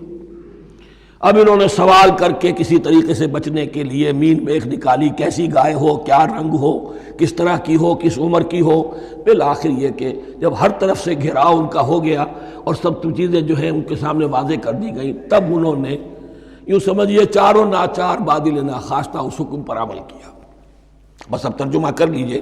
اب انہوں نے سوال کر کے کسی طریقے سے بچنے کے لیے مین میخ نکالی، کیسی گائے ہو، کیا رنگ ہو، کس طرح کی ہو، کس عمر کی ہو۔ بالآخر یہ کہ جب ہر طرف سے گھیراؤ ان کا ہو گیا اور سب چیزیں جو ہیں ان کے سامنے واضح کر دی گئیں، تب انہوں نے یوں سمجھیے چاروں ناچار بادل ناخواستہ اس حکم پر عمل کیا۔ بس اب ترجمہ کر لیجئے۔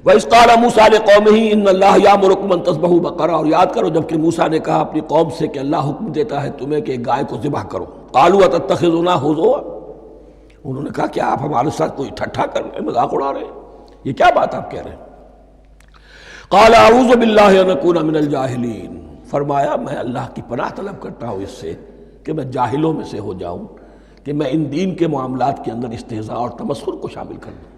وَإِذْ قَالَ مُوسَىٰ لِقَوْمِهِ إِنَّ اللَّهَ يَأْمُرُكُمْ أَن تَذْبَحُوا بَقَرَةً، اور یاد کرو جب کہ موسیٰ نے کہا اپنی قوم سے کہ اللہ حکم دیتا ہے تمہیں کہ ایک گائے کو ذبح کرو۔ قَالُوا أَتَتَّخِذُنَا هُزُوًا، انہوں نے کہا کیا آپ ہمارے ساتھ کوئی ٹھٹھا کر رہے ہیں، مذاق اڑا رہے ہیں، یہ کیا بات آپ کہہ رہے ہیں؟ قَالَ أَعُوذُ بِاللَّهِ أَنْ أَكُونَ مِنَ الْجَاهِلِينَ، فرمایا میں اللہ کی پناہ طلب کرتا ہوں اس سے کہ میں جاہلوں میں سے ہو جاؤں، کہ میں ان دین کے معاملات کے اندر استہزاء اور تمسخر کو شامل کر دوں۔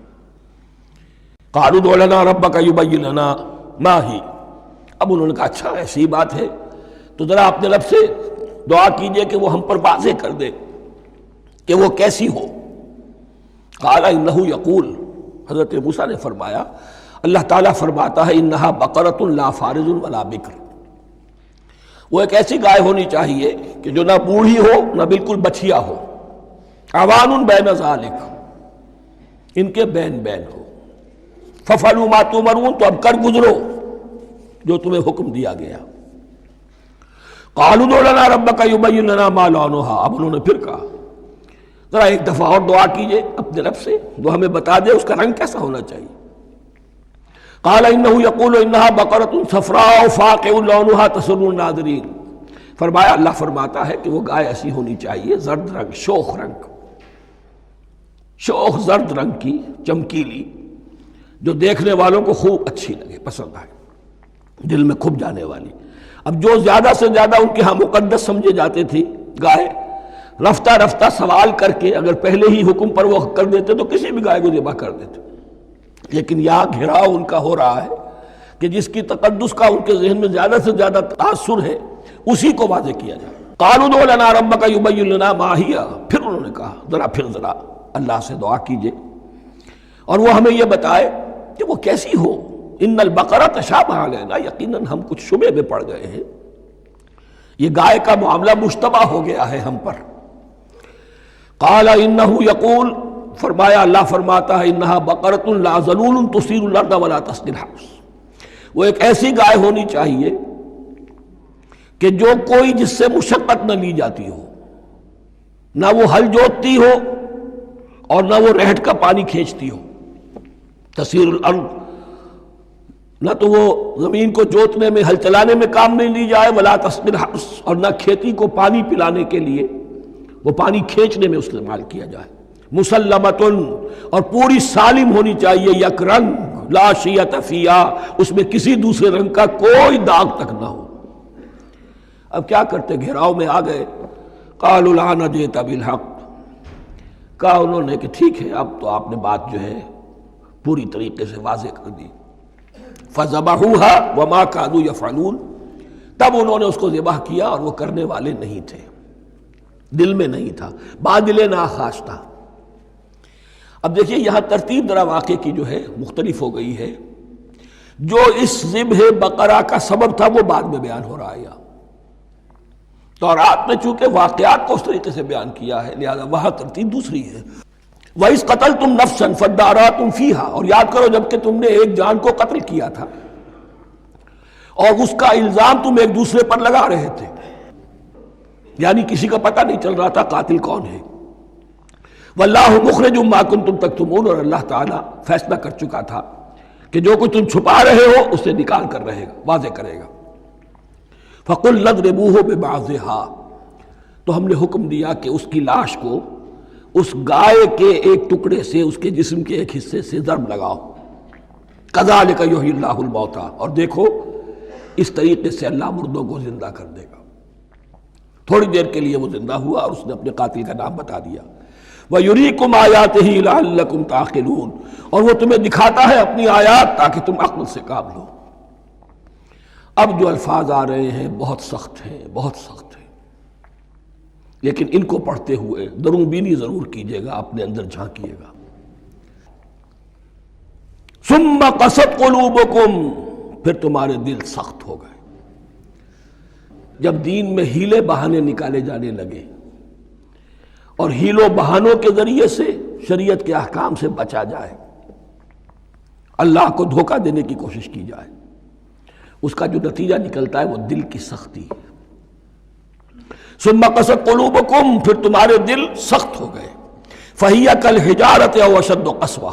قالوا ادع لنا ربك يبين لنا ما هي، اب انہوں نے کہا اچھا ایسی بات ہے تو ذرا اپنے رب سے دعا کیجئے کہ وہ ہم پر واضح کر دے کہ وہ کیسی ہو۔ قال انه يقول، حضرت موسیٰ نے فرمایا اللہ تعالیٰ فرماتا ہے انها بقرة لا فارض ولا بکر، وہ ایک ایسی گائے ہونی چاہیے کہ جو نہ بوڑھی ہو نہ بالکل بچھیا ہو، عوان بین ذالک، ان کے بین بین ہو۔ فَفَعَلُوا مَا تُؤْمَرُونَ، تو اب کر گزرو جو تمہیں حکم دیا گیا۔ قَالُوا ادْعُ لَنَا رَبَّكَ يُبَيِّن لَنَا مَا لَوْنُهَا، اب انہوں نے پھر کہا ذرا ایک دفعہ اور دعا کیجئے اپنے رب سے، وہ ہمیں بتا دے اس کا رنگ کیسا ہونا چاہیے۔ قَالَ إِنَّهُ يَقُولُ إِنَّهَا بَقَرَةٌ صَفْرَاءُ فَاقِعٌ لَوْنُهَا تَسُرُّ النَّاظِرِينَ، فرمایا اللہ فرماتا ہے کہ وہ گائے ایسی ہونی چاہیے زرد رنگ، شوخ رنگ، شوخ زرد رنگ کی، چمکیلی، جو دیکھنے والوں کو خوب اچھی لگے، پسند آئے، دل میں کھپ جانے والی۔ اب جو زیادہ سے زیادہ ان کے ہاں مقدس سمجھے جاتے تھی گائے، رفتہ رفتہ سوال کر کے اگر پہلے ہی حکم پر وہ کر دیتے تو کسی بھی گائے کو ذبح کر دیتے، لیکن یہاں گھیراؤ ان کا ہو رہا ہے کہ جس کی تقدس کا ان کے ذہن میں زیادہ سے زیادہ تاثر ہے اسی کو واضح کیا جائے۔ قالوا ادع لنا ربك يبين لنا ما هي، پھر انہوں نے کہا ذرا اللہ سے دعا کیجئے اور وہ ہمیں یہ بتائے کہ وہ کیسی ہو۔ ان البقرہ تشابہ علینا، یقیناً ہم کچھ شبے میں پڑ گئے ہیں، یہ گائے کا معاملہ مشتبہ ہو گیا ہے ہم پر۔ قال انہ یقول، فرمایا اللہ فرماتا ہے انہا بقرۃ لا ذلول تثیر الارض ولا تسقی الحرث، وہ ایک ایسی گائے ہونی چاہیے کہ جو کوئی جس سے مشقت نہ لی جاتی ہو، نہ وہ ہل جوتتی ہو اور نہ وہ رہٹ کا پانی کھینچتی ہو۔ تسیر الارض، نہ تو وہ زمین کو جوتنے میں، ہل چلانے میں کام نہیں لی جائے، ولا تسقی الحرث، اور نہ کھیتی کو پانی پلانے کے لیے وہ پانی کھینچنے میں استعمال کیا جائے۔ مسلمتن، اور پوری سالم ہونی چاہیے، یک رنگ، لا شیۃ فیہا، اس میں کسی دوسرے رنگ کا کوئی داغ تک نہ ہو۔ اب کیا کرتے، گھیراؤ میں آ گئے۔ قالوا الآن جئت بالحق، کہا انہوں نے کہ ٹھیک ہے، اب تو آپ نے بات جو ہے پوری طریقے سے واضح کر دی۔ فَذَبَحُوهَا وَمَا كَادُوا يَفْعَلُونَ، تب انہوں نے اس کو ذبح کیا اور وہ کرنے والے نہیں تھے، دل میں نہیں تھا، بادل ناخواش تھا۔ اب دیکھیے یہاں ترتیب ذرا واقعے کی جو ہے مختلف ہو گئی ہے۔ جو اس ذبح بقرہ کا سبب تھا وہ بعد میں بیان ہو رہا ہے۔ تورات میں چونکہ واقعات کو اس طریقے سے بیان کیا ہے لہذا وہاں ترتیب دوسری ہے۔ وَإِذْ قَتَلْتُمْ نَفْسًا فَادَّارَأْتُمْ فِيهَا، اور یاد کرو جب کہ تم نے ایک جان کو قتل کیا تھا اور اس کا الزام تم ایک دوسرے پر لگا رہے تھے، یعنی کسی کا پتہ نہیں چل رہا تھا قاتل کون ہے۔ وَاللَّهُ مُخْرِجٌ مَا كُنتُمْ تَكْتُمُونَ، اور اللہ تعالیٰ فیصلہ کر چکا تھا کہ جو کچھ تم چھپا رہے ہو اسے نکال کر رہے گا، واضح کرے گا۔ فَقُلْ اضْرِبُوهُ بِبَعْضِهَا، تو ہم نے حکم دیا کہ اس کی لاش کو اس گائے کے ایک ٹکڑے سے، اس کے جسم کے ایک حصے سے ضرب لگاؤ۔ كَذَلِكَ يُحْيِي اللَّهُ الْمَوْتَى، اور دیکھو اس طریقے سے اللہ مردوں کو زندہ کر دے گا۔ تھوڑی دیر کے لیے وہ زندہ ہوا اور اس نے اپنے قاتل کا نام بتا دیا۔ وَيُرِيكُمْ آيَاتِهِ لَعَلَّكُمْ تَعْقِلُونَ، اور وہ تمہیں دکھاتا ہے اپنی آیات تاکہ تم عقل سے کام لو۔ اب جو الفاظ آ رہے ہیں بہت سخت ہیں، بہت سخت ہیں، لیکن ان کو پڑھتے ہوئے درون بینی ضرور کیجیے گا، اپنے اندر جھانکیے گا۔ ثُمَّ قَسَتْ قُلُوبُكُمْ، پھر تمہارے دل سخت ہو گئے۔ جب دین میں ہیلے بہانے نکالے جانے لگے اور ہیلوں بہانوں کے ذریعے سے شریعت کے احکام سے بچا جائے، اللہ کو دھوکہ دینے کی کوشش کی جائے، اس کا جو نتیجہ نکلتا ہے وہ دل کی سختی ہے۔ ثم قست قلوبکم، پھر تمہارے دل سخت ہو گئے۔ فہی کالحجارۃ او اشد قسوہ،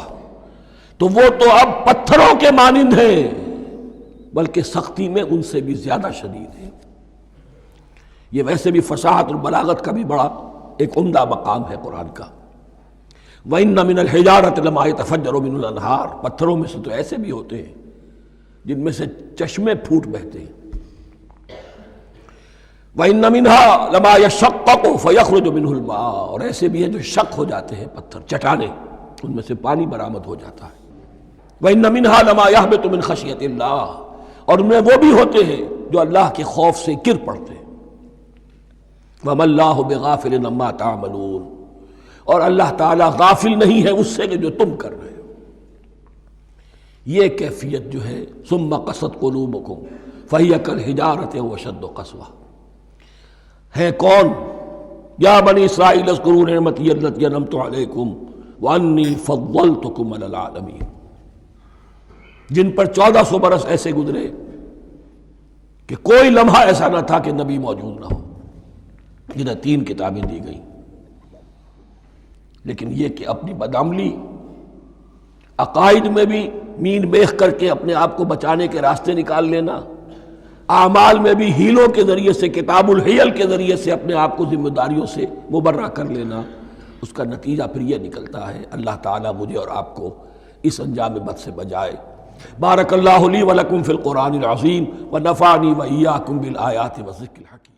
تو وہ تو اب پتھروں کے مانند ہیں بلکہ سختی میں ان سے بھی زیادہ شدید ہے۔ یہ ویسے بھی فصاحت اور بلاغت کا بھی بڑا ایک عمدہ مقام ہے قرآن کا۔ وَإِنَّ مِنَ الْحِجَارَةِ لَمَا يَتَفَجَّرُ مِنْهُ الْأَنْهَارُ، پتھروں میں سے تو ایسے بھی ہوتے ہیں جن میں سے چشمے پھوٹ بہتے ہیں۔ وَإِنَّ مِنْهَا لَمَا يَشَّقَّقُ فَيَخْرُجُ مِنْهُ الْمَاءُ، اور ایسے بھی ہیں جو شق ہو جاتے ہیں، پتھر چٹانیں، ان میں سے پانی برآمد ہو جاتا ہے۔ وَإِنَّ مِنْهَا لَمَا يَهْبِطُ مِنْ خَشْيَةِ اللَّهِ، اور ان میں وہ بھی ہوتے ہیں جو اللہ کے خوف سے گر پڑتے ہیں۔ وَمَا اللَّهُ بِغَافِلٍ عَمَّا تَعْمَلُونَ، اور اللہ تعالیٰ غافل نہیں ہے اس سے کہ جو تم کر رہے ہو۔ یہ کیفیت جو ہے ثم قست قلوبکم فہی کالحجارۃ او اشد قسوہ، ہے کون؟ یا بنی اسرائیل اذکروا نعمتی التی انعمت علیکم وانی فضلتکم علی العالمین، جن پر 1400 برس ایسے گزرے کہ کوئی لمحہ ایسا نہ تھا کہ نبی موجود نہ ہو، جنہیں 3 کتابیں دی گئیں، لیکن یہ کہ اپنی بدعملی، عقائد میں بھی مین بیخ کر کے اپنے آپ کو بچانے کے راستے نکال لینا، اعمال میں بھی ہیلوں کے ذریعے سے، کتاب الحیل کے ذریعے سے اپنے آپ کو ذمہ داریوں سے مبرہ کر لینا، اس کا نتیجہ پھر یہ نکلتا ہے۔ اللہ تعالیٰ مجھے اور آپ کو اس انجام بد سے بچائے۔ بارک اللہ لی ولکم فی القرآن العظیم ونفعنی وإیاکم بالآیات والذکر الحکیم۔